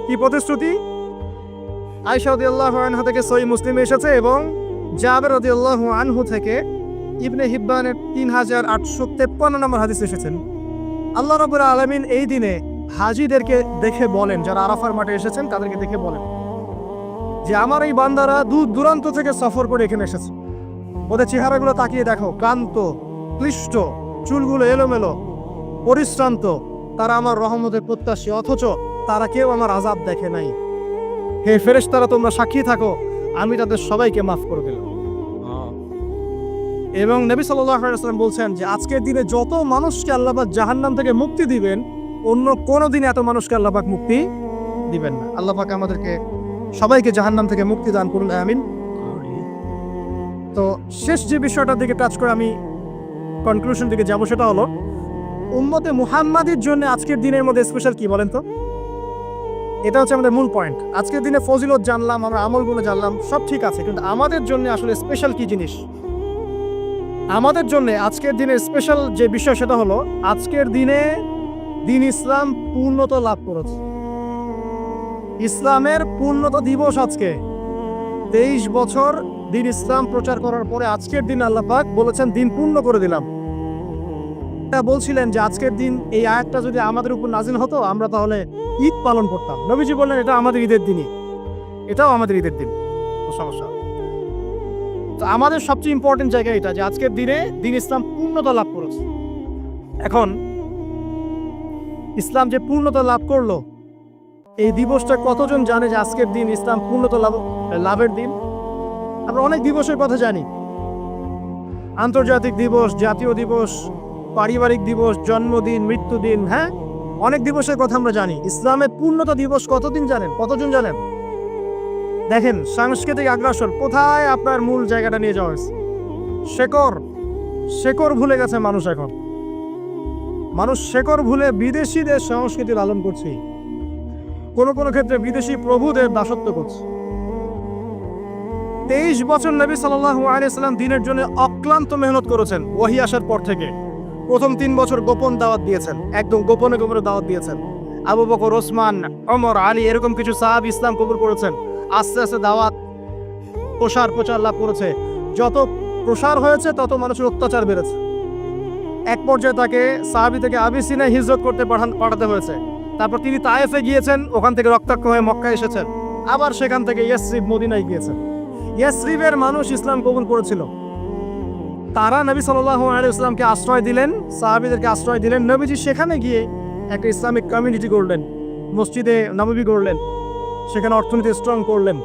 কি প্রতিশ্রুতি? আয়েশা রাদিয়াল্লাহু আনহা থেকে সহিহ মুসলিমে এসেছে এবং জাবের রাদিয়াল্লাহু আনহু থেকে ইবনে হিব্বানের 3853 নম্বর হাদিস এসেছেন। আল্লাহ রাব্বুল আলামিন এই দিনে হাজীদেরকে দেখে বলেন, যারা আরাফার মাঠে এসেছেন তাদেরকে দেখে বলেন যে আমার এই বান্দারা দূর দূরান্ত থেকে সফর করে এখানে এসেছে। ওদের চেহারাগুলো তাকিয়ে দেখো, ক্লান্ত, ক্লিষ্ট, চুলগুলো এলোমেলো, পরিশ্রান্ত। তারা আমার রহমতের প্রত্যাশী, অথচ তারা কেউ আমার আযাব দেখে নাই। হে ফেরেশতারা, তোমরা সাক্ষী থাকো, আমি তাদের সবাইকে মাফ করে দিলাম। এবং নবী সাল্লাল্লাহু আলাইহি ওয়াসাল্লাম বলছেন যে আজকের দিনে যত মানুষকে আল্লাহ পাক জাহান্নাম থেকে মুক্তি দিবেন, অন্য কোনো দিনে এত মানুষকে আল্লাহ পাক মুক্তি দিবেন না। আল্লাহ পাক আমাদেরকে সবাইকে জাহান্নাম থেকে মুক্তি দান করুন, আমিন। তো শেষ যে বিষয়টার দিকে টাচ করে আমি কনক্লুশন দিকে যাব, সেটা হলো উম্মতে মুহাম্মাদির জন্য আজকের দিনের মধ্যে স্পেশাল কি বলেন তো? এটা হচ্ছে আমাদের মূল পয়েন্ট। আজকের দিনে ফজিলত জানলাম, আমরা আমলগুলো জানলাম, সব ঠিক আছে, কিন্তু আমাদের জন্য আসলে স্পেশাল কি জিনিস? আমাদের জন্য আজকের দিনের স্পেশাল যে বিষয়, সেটা হলো আজকের দিনে দিন ইসলাম পূর্ণতা লাভ করেছে। ইসলামের পূর্ণতা দিবস আজকে। 23 বছর দিন ইসলাম প্রচার করার পরে আজকের দিন আল্লাহ পাক বলেছেন দিন পূর্ণ করে দিলাম। বলছিলেন যে আজকের দিন এই আয়াতটা যদি আমাদের উপর নাজিল হতো, আমরা তাহলে ঈদ পালন করতাম। নবীজি বললেন এটা আমাদের ঈদের দিনই, এটাও আমাদের ঈদের দিন, সমস্যা। তো আমাদের সবচেয়ে ইম্পর্টেন্ট জায়গা এটা যে আজকের দিনে দিন ইসলাম পূর্ণতা লাভ করেছে। এখন ইসলাম যে পূর্ণতা লাভ করলো, এই দিবসটা কতজন জানে যে আজকের দিন ইসলাম পূর্ণতা লাভের দিন? আমরা অনেক দিবসের কথা জানি, আন্তর্জাতিক দিবস, জাতীয় দিবস, পারিবারিক দিবস, জন্মদিন, মৃত্যুদিন, হ্যাঁ, অনেক দিবসের কথা আমরা জানি। ইসলামের পূর্ণতা দিবস কতদিন জানেন? কতজন জানেন? দেখেন, সাংস্কৃতিক আগ্রাসন কোথায় আপনার মূল জায়গাটা নিয়ে যাওয়া হয়েছে। শেকড় ভুলে গেছে মানুষ। এখন মানুষ শেকড় ভুলে বিদেশিদের সংস্কৃতি লালন করছে, কোনো কোনো ক্ষেত্রে বিদেশি প্রভুদের দাসত্ব করছে। 23 বছর নবী সাল্লাল্লাহু আলাইহি সাল্লাম দিনের জন্য অক্লান্ত মেহনত করেছেন। ওহী আসার পর থেকে প্রথম 3 বছর গোপন দাওয়াত দিয়েছেন, একদম গোপনে গোপনে দাওয়াত দিয়েছেন। আবু বকর, ওসমান, ওমর, আলী, এরকম কিছু সাহাবী ইসলাম কবুল করেছেন। আস্তে আস্তে দাওয়াত প্রচার লাভ করেছে। যত প্রসার হয়েছে তত মানুষের অত্যাচার বেড়েছে। এক পর্যায়ে তাকে সাহাবী থেকে আবিসিনায় হিজরত করতে পাঠাতে হয়েছে। তারপর তিনি তায়েফে গিয়েছেন, ওখান থেকে রক্তাক্ত হয়ে মক্কায় এসেছেন। আবার সেখান থেকে ইয়াসরিব, মদিনায় গিয়েছেন। ইয়াসরিবের মানুষ ইসলাম কবুল করেছিল। তারা নবী সাল্লাল্লাহু আলাইহি ওয়াসাল্লামকে আশ্রয় দিলেন, সাহাবীদেরকে আশ্রয় দিলেন। নবীজি সেখানে গিয়ে একটা ইসলামিক কমিউনিটি গড়লেন, মসজিদে নববী গড়লেন, সেখানে অর্থনীতি স্ট্রং করলেন,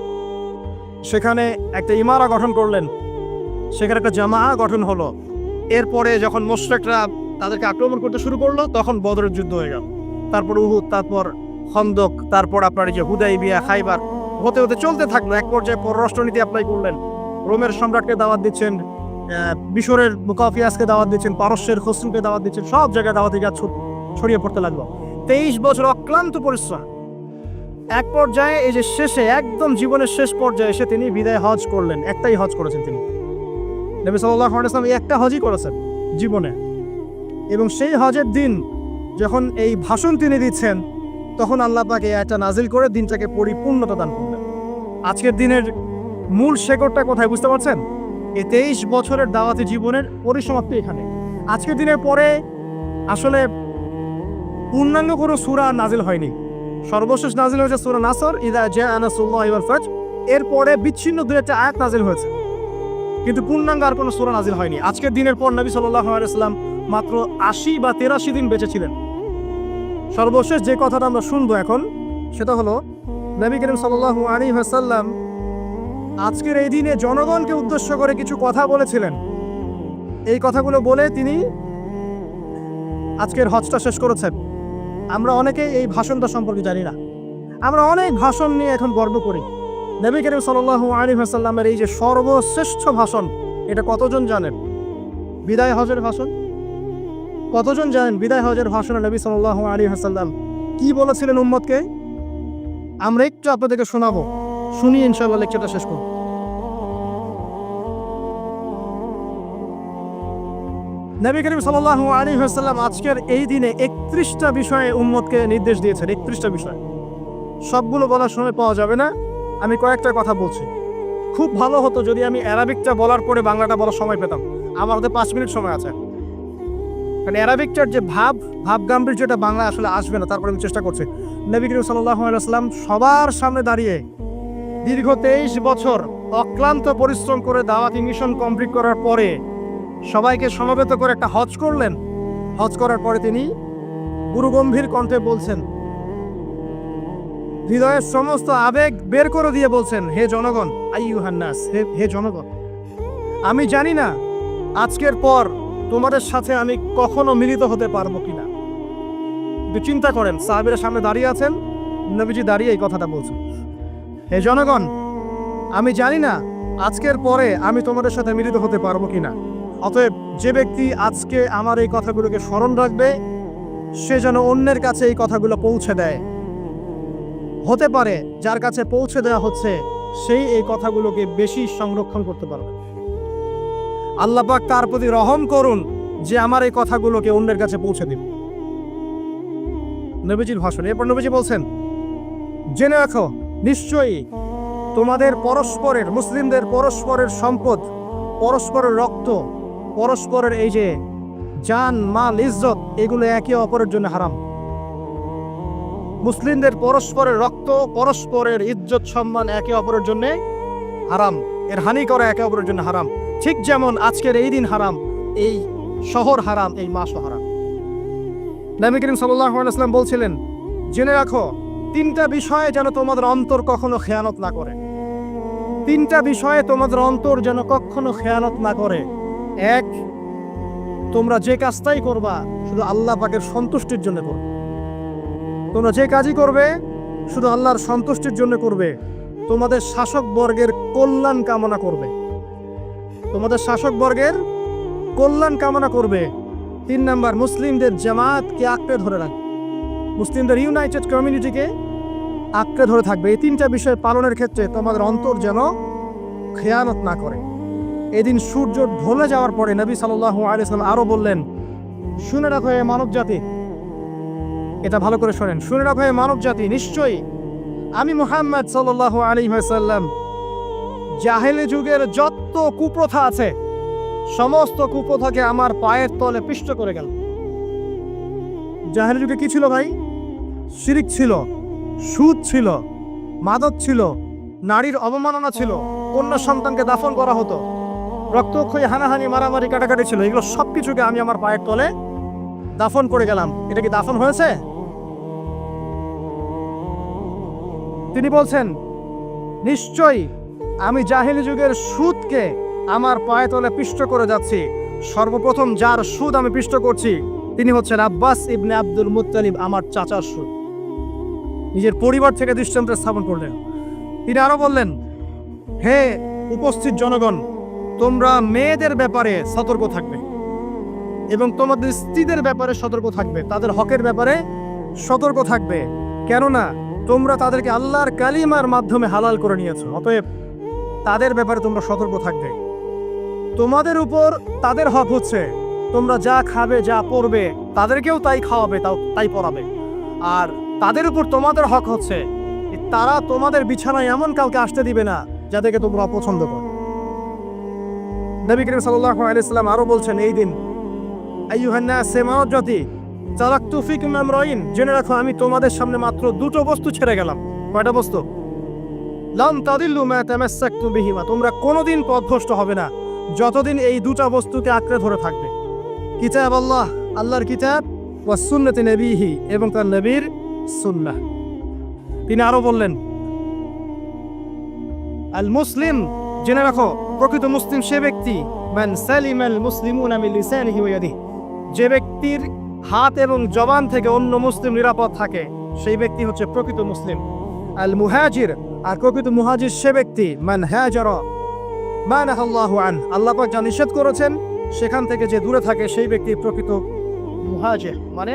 সেখানে একটা ইমারা গঠন করলেন, সেখানে একটা জামা গঠন হলো। এরপরে যখন মুশরিকরা তাদেরকে আক্রমণ করতে শুরু করলো, তখন বদরের যুদ্ধ হয়ে গেল। তারপর উহুদ, তারপর খন্দক, তারপর আপনার যে হুদাইবিয়া, খাইবার, হতে হতে চলতে থাকলো। এক পর্যায়ে পররাষ্ট্রনীতি অ্যাপ্লাই করলেন। রোমের সম্রাটকে দাওয়াত দিচ্ছেন, মিশরের মুকাফিয়াসকে দাওয়াত দিচ্ছেন, পারস্যের খসরুকে দাওয়াত দিচ্ছেন, সব জায়গায় দাওয়াতি কাজ ছড়িয়ে পড়তে লাগলো। 23 বছর অক্লান্ত পরিশ্রম। এক পর্যায়ে এই যে শেষে, একদম জীবনের শেষ পর্যায়ে এসে তিনি বিদায় হজ করলেন। একটাই হজ করেছেন তিনি, নবী সাল্লাল্লাহু আলাইহি ওয়াসাল্লাম একটা হজই করেছেন জীবনে। এবং সেই হজের দিন যখন এই ভাষণ তিনি দিচ্ছেন, তখন আল্লাহ পাক এই আয়াতটা নাজিল করে দিনটাকে পরিপূর্ণতা দান করলেন। আজকের দিনের মূল শেকড়টা কোথায় বুঝতে পারছেন? এই 23 বছরের দাওয়াতি জীবনের পরিসমাপ্তি এখানে। আজকের দিনের পরে আসলে পূর্ণাঙ্গ কোনো সূরা নাজিল হয়নি। সর্বশেষ নাজিল হয়েছে সূরা নাসর, ইযা জাআ নাসরুল্লাহি ওয়াল ফাতহ। এরপরে বিচ্ছিন্ন দুই একটা আয়াত নাজিল হয়েছে, কিন্তু পূর্ণাঙ্গ আর কোনো সূরা নাজিল হয়নি। আজকের দিনের পর নবী সাল্লাল্লাহু আলাইহি ওয়াসাল্লাম মাত্র 80 বা 83 দিন বেঁচে ছিলেন। সর্বশেষ যে কথাটা আমরা শুনবো এখন সেটা হলো নবী করিম সাল্লাল্লাহু আলাইহি ওয়াসাল্লাম আজকের এই দিনে জনগণকে উদ্দেশ্য করে কিছু কথা বলেছিলেন। এই কথাগুলো বলে তিনি আজকের হজটা শেষ করেছেন। আমরা অনেকেই এই ভাষণটা সম্পর্কে জানি না। আমরা অনেক ভাষণ নিয়ে এখন গর্ব করি। নবী করিম সাল্লাল্লাহু আলাইহি ওয়াসাল্লামের এই যে সর্বশ্রেষ্ঠ ভাষণ, এটা কতজন জানেন? বিদায় হজের ভাষণ। কতজন জানেন বিদায় হজের ভাষণে নবী সাল্লাল্লাহু আলাইহি ওয়াসাল্লাম কি বলেছিলেন উম্মতকে? আমরা একটু আপনাদেরকে শোনাবো, শুনি ইনশাআল্লাহ লেকচারটা শেষ করব। নবী করিম সাল্লাল্লাহু আলাইহি ওয়াসাল্লাম আজকের এই দিনে 31টা বিষয়ে উম্মতকে নির্দেশ দিয়েছেন। 31টা বিষয়, সবগুলো বলার সময় পাওয়া যাবে না, আমি কয়েকটা কথা বলছি। খুব ভালো হতো যদি আমি অ্যারাবিকটা বলার পরে বাংলাটা বলার সময় পেতাম। আমার হাতে 5 মিনিট সময় আছে, কারণ অ্যারাবিকটার যে ভাব গাম্ভীর্যটা বাংলা আসলে আসবে না। তারপরে আমি চেষ্টা করছি। নবী করিম সাল্লাল্লাহু আলাইহি ওয়াসাল্লাম সবার সামনে দাঁড়িয়ে দীর্ঘ 23 বছর অক্লান্ত পরিশ্রম করে দাওয়াতি মিশন কমপ্লিট করার পরে সবাইকে সমবেত করে একটা হজ করলেন। হজ করার পরে তিনি গুরুগম্ভীর কণ্ঠে বলছেন, হৃদয়ের সমস্ত আবেগ বের করে দিয়ে বলছেন, হে জনগণ, আইয়ুহান নাস, হে জনগণ, আমি জানি না আজকের পর তোমাদের সাথে আমি কখনো মিলিত হতে পারবো কিনা। একটু চিন্তা করেন, সাহাবীরা সামনে দাঁড়িয়ে আছেন, নবীজি দাঁড়িয়ে এই কথাটা বলছেন, হে জনগণ, আমি জানি না আজকের পরে আমি তোমাদের সাথে মিলিত হতে পারবো কিনা। অতএব যে ব্যক্তি আজকে আমার এই কথাগুলোকে স্মরণ রাখবে সে যেন অন্যের কাছে এই কথাগুলো পৌঁছে দেয়। হতে পারে যার কাছে পৌঁছে দেওয়া হচ্ছে সেই এই কথাগুলোকে বেশি সংরক্ষণ করতে পারবে। আল্লাহ পাক তার প্রতি রহম করুন যে আমার এই কথাগুলোকে অন্যের কাছে পৌঁছে দিন। নবীজির ভাষণ। এরপর নবীজি বলছেন, জেনে রাখো নিশ্চয়ই তোমাদের পরস্পরের, মুসলিমদের পরস্পরের সম্পদ, পরস্পরের রক্ত, পরস্পরের এই যে জান, মাল, ইজ্জত, এগুলো একে অপরের জন্য হারাম। মুসলিমদের পরস্পরের রক্ত, পরস্পরের ইজ্জত, সম্মান একে অপরের জন্য হারাম। এর হানি করা একে অপরের জন্য হারাম। ঠিক যেমন আজকের এই দিন হারাম, এই শহর হারাম, এই মাসও হারাম। নবী করিম সাল্লাল্লাহু আলাইহি ওয়াসাল্লাম বলছিলেন, জেনে রাখো 3টা বিষয়ে যেন তোমাদের অন্তর কখনো খেয়ানত না করে। 3টা বিষয়ে তোমাদের অন্তর যেন কখনো খেয়ানত না করে। 1, তোমরা যে কাজটাই করবা শুধু আল্লাহ পাকের সন্তুষ্টির জন্য করবে। তোমরা যে কাজই করবে শুধু আল্লাহর সন্তুষ্টির জন্য করবে। তোমাদের শাসক বর্গের কল্যাণ কামনা করবে। তোমাদের শাসক বর্গের কল্যাণ কামনা করবে। 3 নাম্বার, মুসলিমদের জামাতকে আঁকড়ে ধরে রাখবে। মুসলিমদের ইউনাইটেড কমিউনিটিকে আঁকড়ে ধরে থাকবে। এই 3টা বিষয় পালনের ক্ষেত্রে তোমাদের অন্তর যেন খেয়ানত না করে। এদিন সূর্য ঢলে যাওয়ার পরে নবী সাল্লাল্লাহু আলাইহি ওয়াসাল্লাম আরো বললেন, শুনে রাখো হে মানব জাতি, এটা ভালো করে শোনেন, শুনে রাখো হে মানব জাতি, নিশ্চয়ই আমি মুহাম্মদ সাল্লাল্লাহু আলাইহি ওয়াসাল্লাম জাহেলি যুগের যত কুপ্রথা আছে সমস্ত কুপ্রথাকে আমার পায়ের তলে পিষ্ট করে গেল। জাহেলি যুগে কি ছিল ভাই? শিরিক ছিল, সুদ ছিল, মাদক ছিল, নারীর অবমাননা ছিল, কন্যা সন্তানকে দাফন করা হতো, রক্তক্ষয়ী, হানাহানি, মারামারি, কাটাকাটি ছিল। এগুলো সবকিছুকে আমি আমার পায়ের তলে দাফন করে গেলাম। এটা কি দাফন হয়েছে? তিনি বলছেন, নিশ্চয়ই আমি জাহেলি যুগের সুদকে আমার পায়ে তলে পিষ্ট করে যাচ্ছি। সর্বপ্রথম যার সুদ আমি পিষ্ট করছি তিনি হচ্ছেন আব্বাস ইবনে আব্দুল মুত্তালিব, আমার চাচার সুদ। নিজের পরিবার থেকে দৃষ্টান্ত স্থাপন করলেন। তিনি আরো বললেন, হে উপস্থিত জনগণ, তোমরা মেয়েদের ব্যাপারে সতর্ক থাকবে এবং তোমাদের স্ত্রীদের ব্যাপারে সতর্ক থাকবে, তাদের হকের ব্যাপারে সতর্ক থাকবে, কেননা তোমরা তাদেরকে আল্লাহর কালিমার মাধ্যমে হালাল করে নিয়েছো। অতএব তাদের ব্যাপারে তোমরা সতর্ক থাকবে। তোমাদের উপর তাদের হক হচ্ছে তোমরা যা খাবে, যা পরবে, তাদেরকেও তাই খাওয়াবে, তাই পরাবে। আর তাদের উপর তোমাদের হক হচ্ছে তারা তোমাদের বিছানায় এমন কাউকে আসতে দিবে না যাদেরকে তোমরা অপছন্দ করো। নবী করিম সাল্লাল্লাহু আলাইহি ওয়াসাল্লাম আরো বলছেন, এই দিন আইয়ুহান নাস, হে মানব জাতি, তারাকতু ফিকুম আমরাইন, জেনে রাখো আমি তোমাদের সামনে মাত্র 2টো বস্তু ছেড়ে গেলাম। কয়টা বস্তু? লান তাদিল্লু মা তামাসসাকতুম বিহিমা, তোমরা কোনোদিন পথভ্রষ্ট হবে না যতদিন এই 2টা বস্তুকে আঁকড়ে ধরে থাকবে। কিতাব আল্লাহ, আল্লাহর কিতাব, ওয়া সুন্নতি নবীহি, এবং তার নবীর সুন্নাহ। তিনি আরো বললেন, আল মুসলিম, জেনে রাখো প্রকৃত মুসলিম সে ব্যক্তি মান সালিমাল মুসলিমুনা মিন লিসানিহি ওয়া ইয়াদিহি, যে ব্যক্তির হাত এবং জবান থেকে অন্য মুসলিম নিরাপদ থাকে, সেই ব্যক্তি হচ্ছে প্রকৃত মুসলিম। আল মুহাজির, আর প্রকৃত মুহাজির সে ব্যক্তি মান হাজারা মা নাহাল্লাহু আন, আল্লাহ পাক যা নিষেধ করেছেন সেখান থেকে যে দূরে থাকে, সেই ব্যক্তি প্রকৃত মুহাজির, মানে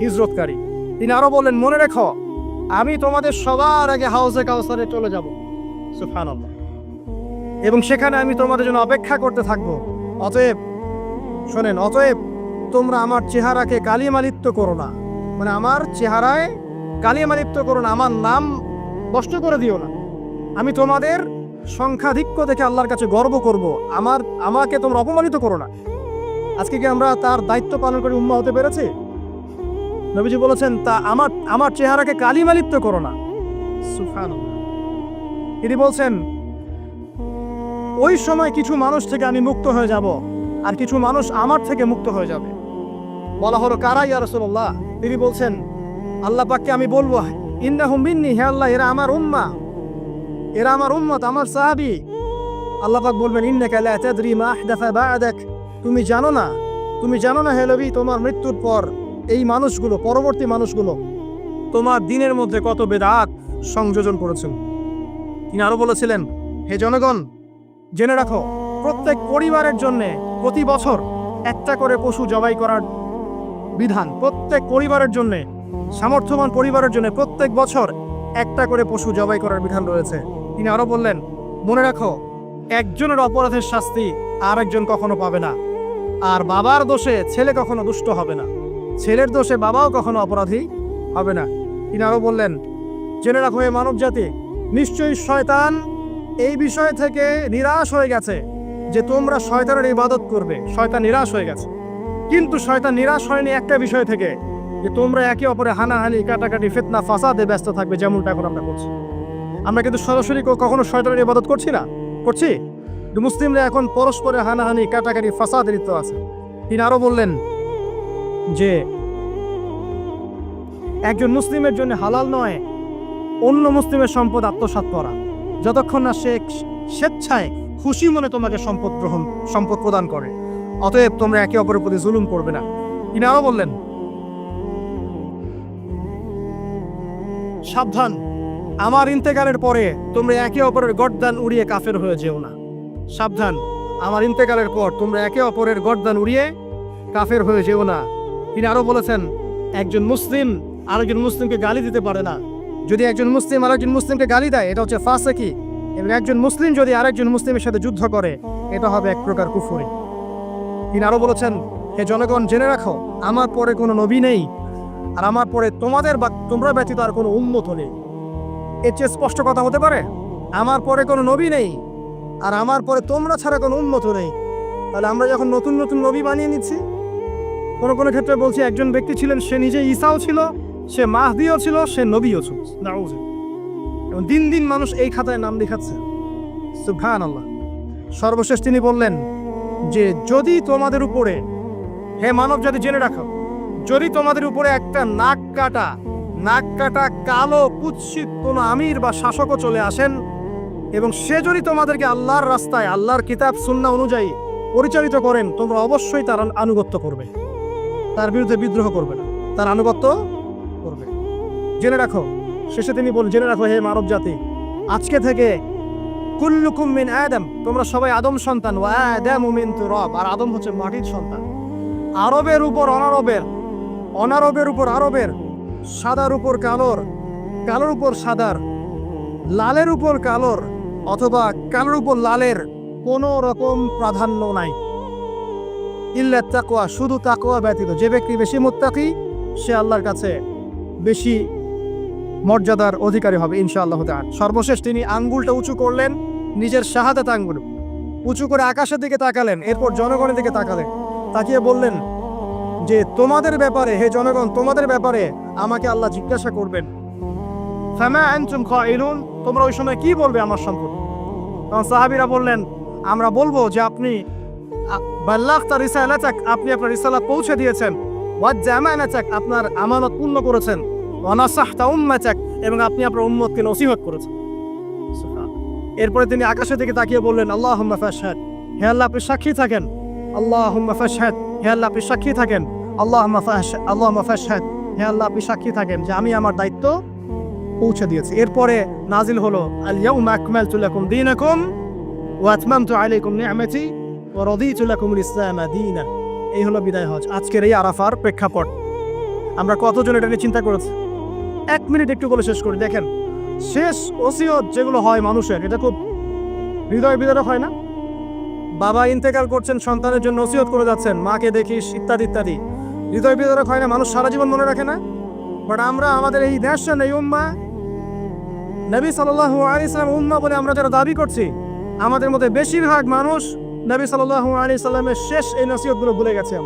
হিজরতকারী। তিনি আরো বললেন, মনে রেখো আমি তোমাদের সবার আগে হাউজে কাউসারে চলে যাব, সুবহানাল্লাহ, এবং সেখানে আমি তোমাদের জন্য অপেক্ষা করতে থাকবো। অতএব শোনেন, অতএব তোমরা আমার চেহারাকে কালিমালিপ্ত করো না, মানে আমার চেহারায় কালিমালিপ্ত করো না, আমার নাম নষ্ট করে দিও না। আমি তোমাদের সংখ্যাধিক্য দেখে আল্লাহর কাছে গর্ব করব, আমাকে তোমরা অপমানিত করো না। আজকে কি আমরা তার দায়িত্ব পালন করে উম্মাহ হতে পেরেছি? নবীজি বলেছেন, তা আমার চেহারাকে কালিমালিপ্ত করো না, সুবহানাল্লাহ। তিনি বলছেন, ওই সময় কিছু মানুষ থেকে আমি মুক্ত হয়ে যাব, আর কিছু মানুষ আমার থেকে মুক্ত হয়ে যাবে। বলা হলো, কারা ইয়া রাসূলুল্লাহ? তিনি বলছেন, আল্লাহ পাককে আমি বলবো, ইন্নাহুম মিন্নি, হে আল্লাহ এরা আমার উম্মাহ, এরা আমার উম্মত, আমার সাহাবী। আল্লাহ পাক বলবেন, ইন্নাকা লা তাদরি মা আহদাসা বা'দাক, তুমি জানো না হে নবী, তোমার মৃত্যুর পর এই মানুষগুলো, পরবর্তী মানুষগুলো তোমার দিনের মধ্যে কত বেদাত সংযোজন করেছেন। তিনি আরো বলেছিলেন, হে জনগণ জেনে রাখো প্রত্যেক পরিবারের জন্য প্রতি বছর একটা করে পশু জবাই করার বিধান, প্রত্যেক পরিবারের জন্য, সামর্থ্যবান পরিবারের জন্য প্রত্যেক বছর একটা করে পশু জবাই করার বিধান রয়েছে। তিনি আরো বললেন, মনে রাখো একজনের অপরাধের শাস্তি আরেকজন কখনো পাবে না, আর বাবার দোষে ছেলে কখনো দুষ্ট হবে না, ছেলের দোষে বাবাও কখনো অপরাধী হবে না। তিনি আরো বললেন, জেনে রাখো হে মানব জাতি, নিশ্চয়ই শয়তান এই বিষয় থেকে নিরাশ হয়ে গেছে যে তোমরা শয়তানের ইবাদত করবে। শয়তান নিরাশ হয়ে গেছে, কিন্তু শয়তান নিরাশ হয়নি একটা বিষয় থেকে, যে তোমরা একে অপরে হানাহানি, কাটাকাটি, ফিতনা, ফাসাদে ব্যস্ত থাকবে, যেমনটা এখন আমরা করছি। আমরা কিন্তু সরাসরি কখনো শয়তানের ইবাদত করছি না, করছি? মুসলিমরা এখন পরস্পরে হানাহানি, কাটাকাটি, ফাসাদে লিপ্ত আছে। তিনি আরো বললেন যে একজন মুসলিমের জন্য হালাল নয় অন্য মুসলিমের সম্পদ আত্মসাৎ করা, যতক্ষণ না সে স্বেচ্ছায় খুশি মনে তোমাকে সম্পদ প্রদান করে। অতএব তোমরা একে অপরের প্রতি জুলুম করবে না। তিনি আরো বললেন, সাবধান, আমার ইন্তেকালের পরে তোমরা একে অপরের গর্দান উড়িয়ে কাফের হয়ে যেও না। সাবধান, আমার ইন্তেকালের পর তোমরা একে অপরের গর্দান উড়িয়ে কাফের হয়ে যেও না। তিনি আরো বলেছেন, একজন মুসলিম আরেকজন মুসলিমকে গালি দিতে পারে না। যদি একজন মুসলিম আরেকজন মুসলিমকে গালি দেয়, এটা হচ্ছে ফাসিকি, এবং একজন মুসলিম যদি আরেকজন মুসলিমের সাথে যুদ্ধ করে, এটা হবে এক প্রকার কুফরি। তিনি আরো বলেছেন, হে জনগণ জেনে রাখো আমার পরে কোনো নবী নেই, আর আমার পরে তোমরা ব্যতীত আর কোনো উম্মত নেই। এর চেয়ে স্পষ্ট কথা হতে পারে? আমার পরে কোনো নবী নেই, আর আমার পরে তোমরা ছাড়া কোনো উম্মত নেই। তাহলে আমরা যখন নতুন নতুন নবী বানিয়ে নিচ্ছি, কোনো কোনো ক্ষেত্রে বলছি একজন ব্যক্তি ছিলেন, সে নিজে ঈসাও ছিল, সে মাহদিও ছিল, সে নবীও ছিল। এবং দিন দিন মানুষ এই খাতায় নাম দেখাচ্ছে, সুবহানাল্লাহ। সর্বশেষ তিনি বললেন যে যদি তোমাদের উপরে, হে মানব জাতি জেনে রাখো, যদি তোমাদের উপরে একটা নাক কাটা কালো কুৎসিত কোনো আমির বা শাসকও চলে আসেন, এবং সে যদি তোমাদেরকে আল্লাহর রাস্তায়, আল্লাহর কিতাব সুন্নাহ অনুযায়ী পরিচালিত করেন, তোমরা অবশ্যই তার আনুগত্য করবে, তার বিরুদ্ধে বিদ্রোহ করবে না, তার আনুগত্য করবে। জেনে রাখো, শেষে তিনি বলেন, জেনে রাখো হে মানব জাতি, আজকে থেকে কুল্লুকুম মিন আদম, তোমরা সবাই আদম সন্তান, ওয়া আদামু মিন তুরাব, আর আদম হচ্ছে মাটির সন্তান। আরবের উপর অনারবের, অনারবের উপর আরবের, সাদার উপর কালোর, কালোর উপর সাদার, লালের উপর কালোর, অথবা কালোর উপর লালের কোনো রকম প্রাধান্য নাই। ইল্লা তাকওয়া, শুধু তাকওয়া ব্যতীত। যে ব্যক্তি বেশি মুত্তাকি, সে আল্লাহর কাছে বেশি মর্যাদার অধিকারী হবে ইনশাআল্লাহ তাআলা। সর্বশেষ তিনি আঙ্গুলটা উঁচু করলেন, নিজের শাহাদাত আঙ্গুল উঁচু করে আকাশের দিকে তাকালেন, এরপর জনগণের দিকে তাকালেন, তাকিয়ে বললেন যে তোমাদের ব্যাপারে, হে জনগণ, তোমাদের ব্যাপারে আমাকে আল্লাহ জিজ্ঞাসা করবেন। ফামা আনতুম কাইলুন, তোমরা ওই সময় কি বলবে আমার সম্পর্কে? তখন সাহাবীরা বললেন, আমরা বলবো যে আপনি বাল্লাগতা রিসালাতাক, আপনি আপনার রিসালাত পৌঁছে দিয়েছেন, ওয়াজ্জা আমানাতাক, আপনার আমানত পূর্ণ করেছেন, ওয়া নাসাহতা উম্মাতাক, এবং আপনি আপনার উম্মতকে নসিহত করেছেন। এরপরে তিনি আকাশের দিকে তাকিয়ে বললেন, আল্লাহুম্মা ফাশহাদ, হে আল্লাহ আপনি সাক্ষী থাকেন। আল্লাহুম্মা ফাশহাদ, হে আল্লাহ আপনি সাক্ষী থাকেন। আল্লাহুম্মা ফাশহাদ, হে আল্লাহ আপনি সাক্ষী থাকেন যে আমি আমার দায়িত্ব পৌঁছে দিয়েছি। এরপরে নাজিল হলো, আল ইয়াউমা আকমালতু লাকুম দীনাকুম ওয়া আতমামতু আলাইকুম নি'মাতি ওয়া রাদিতু লাকুমুল ইসলামা দীনা। এই হলো বিদায় হজ, আজকের এই আরাফার প্রেক্ষাপট। আমরা কতজন এটা নিয়ে চিন্তা করেছি? 1 মিনিট একটু বলে শেষ করি। দেখেন, শেষ ওসিয়ত যেগুলো হয় মানুষের, এটা খুব হৃদয় বিদারক হয় না? বাবা ইন্তেকাল করছেন, সন্তানের জন্য ওসিয়ত করে যাচ্ছেন, মাকে দেখিস, ইত্যাদি ইত্যাদি। হৃদয় বিদারক হয় না? মানুষ সারা জীবন মনে রাখে না? বাট আমরা আমাদের এই নেশন, এই উম্মাহ, নবী সাল্লাল্লাহু আলাইহি সাল্লাম উম্মাহ বলে আমরা যারা দাবি করছি, আমাদের মধ্যে বেশিরভাগ মানুষ নবী সাল্লাল্লাহু আলাইহি সাল্লামের শেষ এই নসিহতগুলো ভুলে গেছে।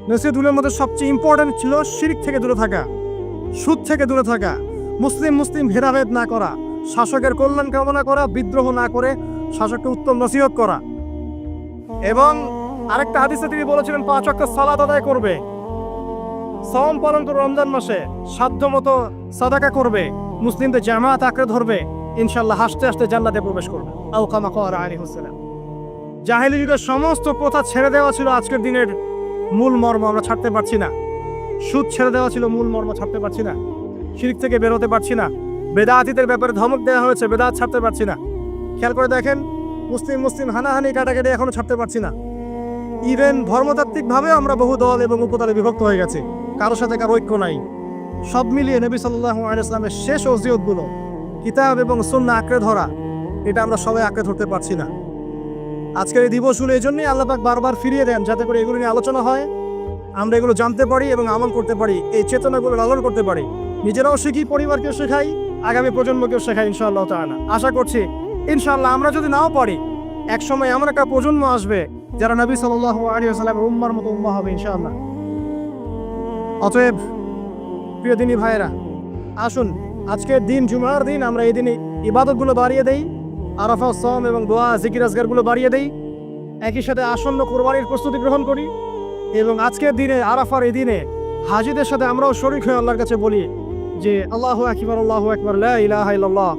নসিহতগুলোর মধ্যে সবচেয়ে ইম্পর্টেন্ট ছিল শিরক থেকে দূরে থাকা, সুদ থেকে দূরে থাকা, মুসলিম ভেদাভেদ না করা, শাসকের কল্যাণ কামনা করা, বিদ্রোহ না করে শাসককে উত্তম নসিহত করা। এবং আরেকটা হাদিসে তিনি বলেছিলেন 5 ওয়াক্ত সালাত আদায় করবে, সাওম পালন করে রমজান মাসে, সাধ্যমতো সাদাকা করবে, মুসলিমদের জামাত আঁকড়ে ধরবে, ইনশাআল্লাহ হাসতে হাসতে জান্নাতে প্রবেশ করবে। আও কামা ক্বালা আলাইহিস সালাম। জাহেলি যুগের সমস্ত প্রথা ছেড়ে দেওয়া ছিল আজকের দিনের মূল মর্ম, আমরা ছাড়তে পারছি না। সুদ ছেড়ে দেওয়া ছিল মূল মর্ম, ছাড়তে পারছি না। শিরক থেকে বের হতে পারছি না। বেদাতীদের ব্যাপারে ধমক দেওয়া হয়েছে, বেদাত ছাড়তে পারছি না। খেয়াল করে দেখেন, মুসলিম হানাহানি কাটাকাটি এখনো ছাড়তে পারছি না। ইভেন ধর্মতাত্ত্বিকভাবে আমরা বহু দল এবং উপদলে বিভক্ত হয়ে গেছি, কারোর সাথে কারো ঐক্য নাই। সব মিলিয়ে নবী সাল্লাল্লাহু আলাইহি ওয়াসাল্লামের শেষ ওসিয়তগুলো, কিতাব এবং সুন্নাহ আঁকড়ে ধরা, এটা আমরা সবাই আঁকড়ে ধরতে পারছি না। আজকের এই দিবসগুলো এই জন্যই আল্লাহ পাক বারবার ফিরিয়ে দেন, যাতে করে এগুলো নিয়ে আলোচনা হয়, আমরা এগুলো জানতে পারি এবং আমল করতে পারি, এই চেতনাগুলো লালন করতে পারি, নিজেরাও শিখি, পরিবারকেও শেখাই, আগামী প্রজন্মকেও শেখাই ইনশাআল্লাহ তাআলা। আশা করছি ইনশাআল্লাহ আমরা যদি নাও পারি, একসময় এমন একটা প্রজন্ম আসবে যারা নবী সাল্লাল্লাহু আলাইহি ওয়াসাল্লামের উম্মার মতো উম্মাহ হবে ইনশাআল্লাহ। অতএব প্রিয় দিনী ভাইয়েরা, আসুন আজকের দিন, জুমার দিন, আমরা এই দিনে ইবাদতগুলো বাড়িয়ে দেই, আরাফা, সাওম এবং দোয়া, জিকির আজকারগুলো বাড়িয়ে দেই, একই সাথে আসন্ন কোরবানির প্রস্তুতি গ্রহণ করি, এবং আজকের দিনে, আরাফার এই দিনে হাজিদের সাথে আমরাও শরীক হয়ে আল্লাহর কাছে বলি যে আল্লাহু আকবার, আল্লাহু আকবার, লা ইলাহা ইল্লাল্লাহ,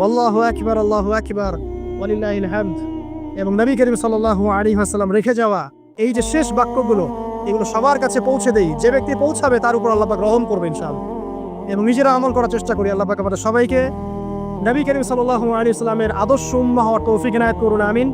আল্লাহু আকবার, আল্লাহু আকবার, ওয়ালিল্লাহিল হামদ। এবং নবী করিম সাল্লাল্লাহু আলাইহি ওয়াসাল্লাম রেখে যাওয়া এই যে শেষ বাক্যগুলো, এগুলো সবার কাছে পৌঁছে দেই। যে ব্যক্তি পৌঁছাবে তার উপর আল্লাহ পাক রহম করবে ইনশাআল্লাহ। এবং নিজেরা আমল করার চেষ্টা করি। আল্লাহ পাক আমাদের সবাইকে নবী করিম সাল্লাল্লাহু আলাইহি ওয়াসাল্লামের আদর্শ উম্মাহ হওয়ার তৌফিক এনায়েত করুন, আমিন।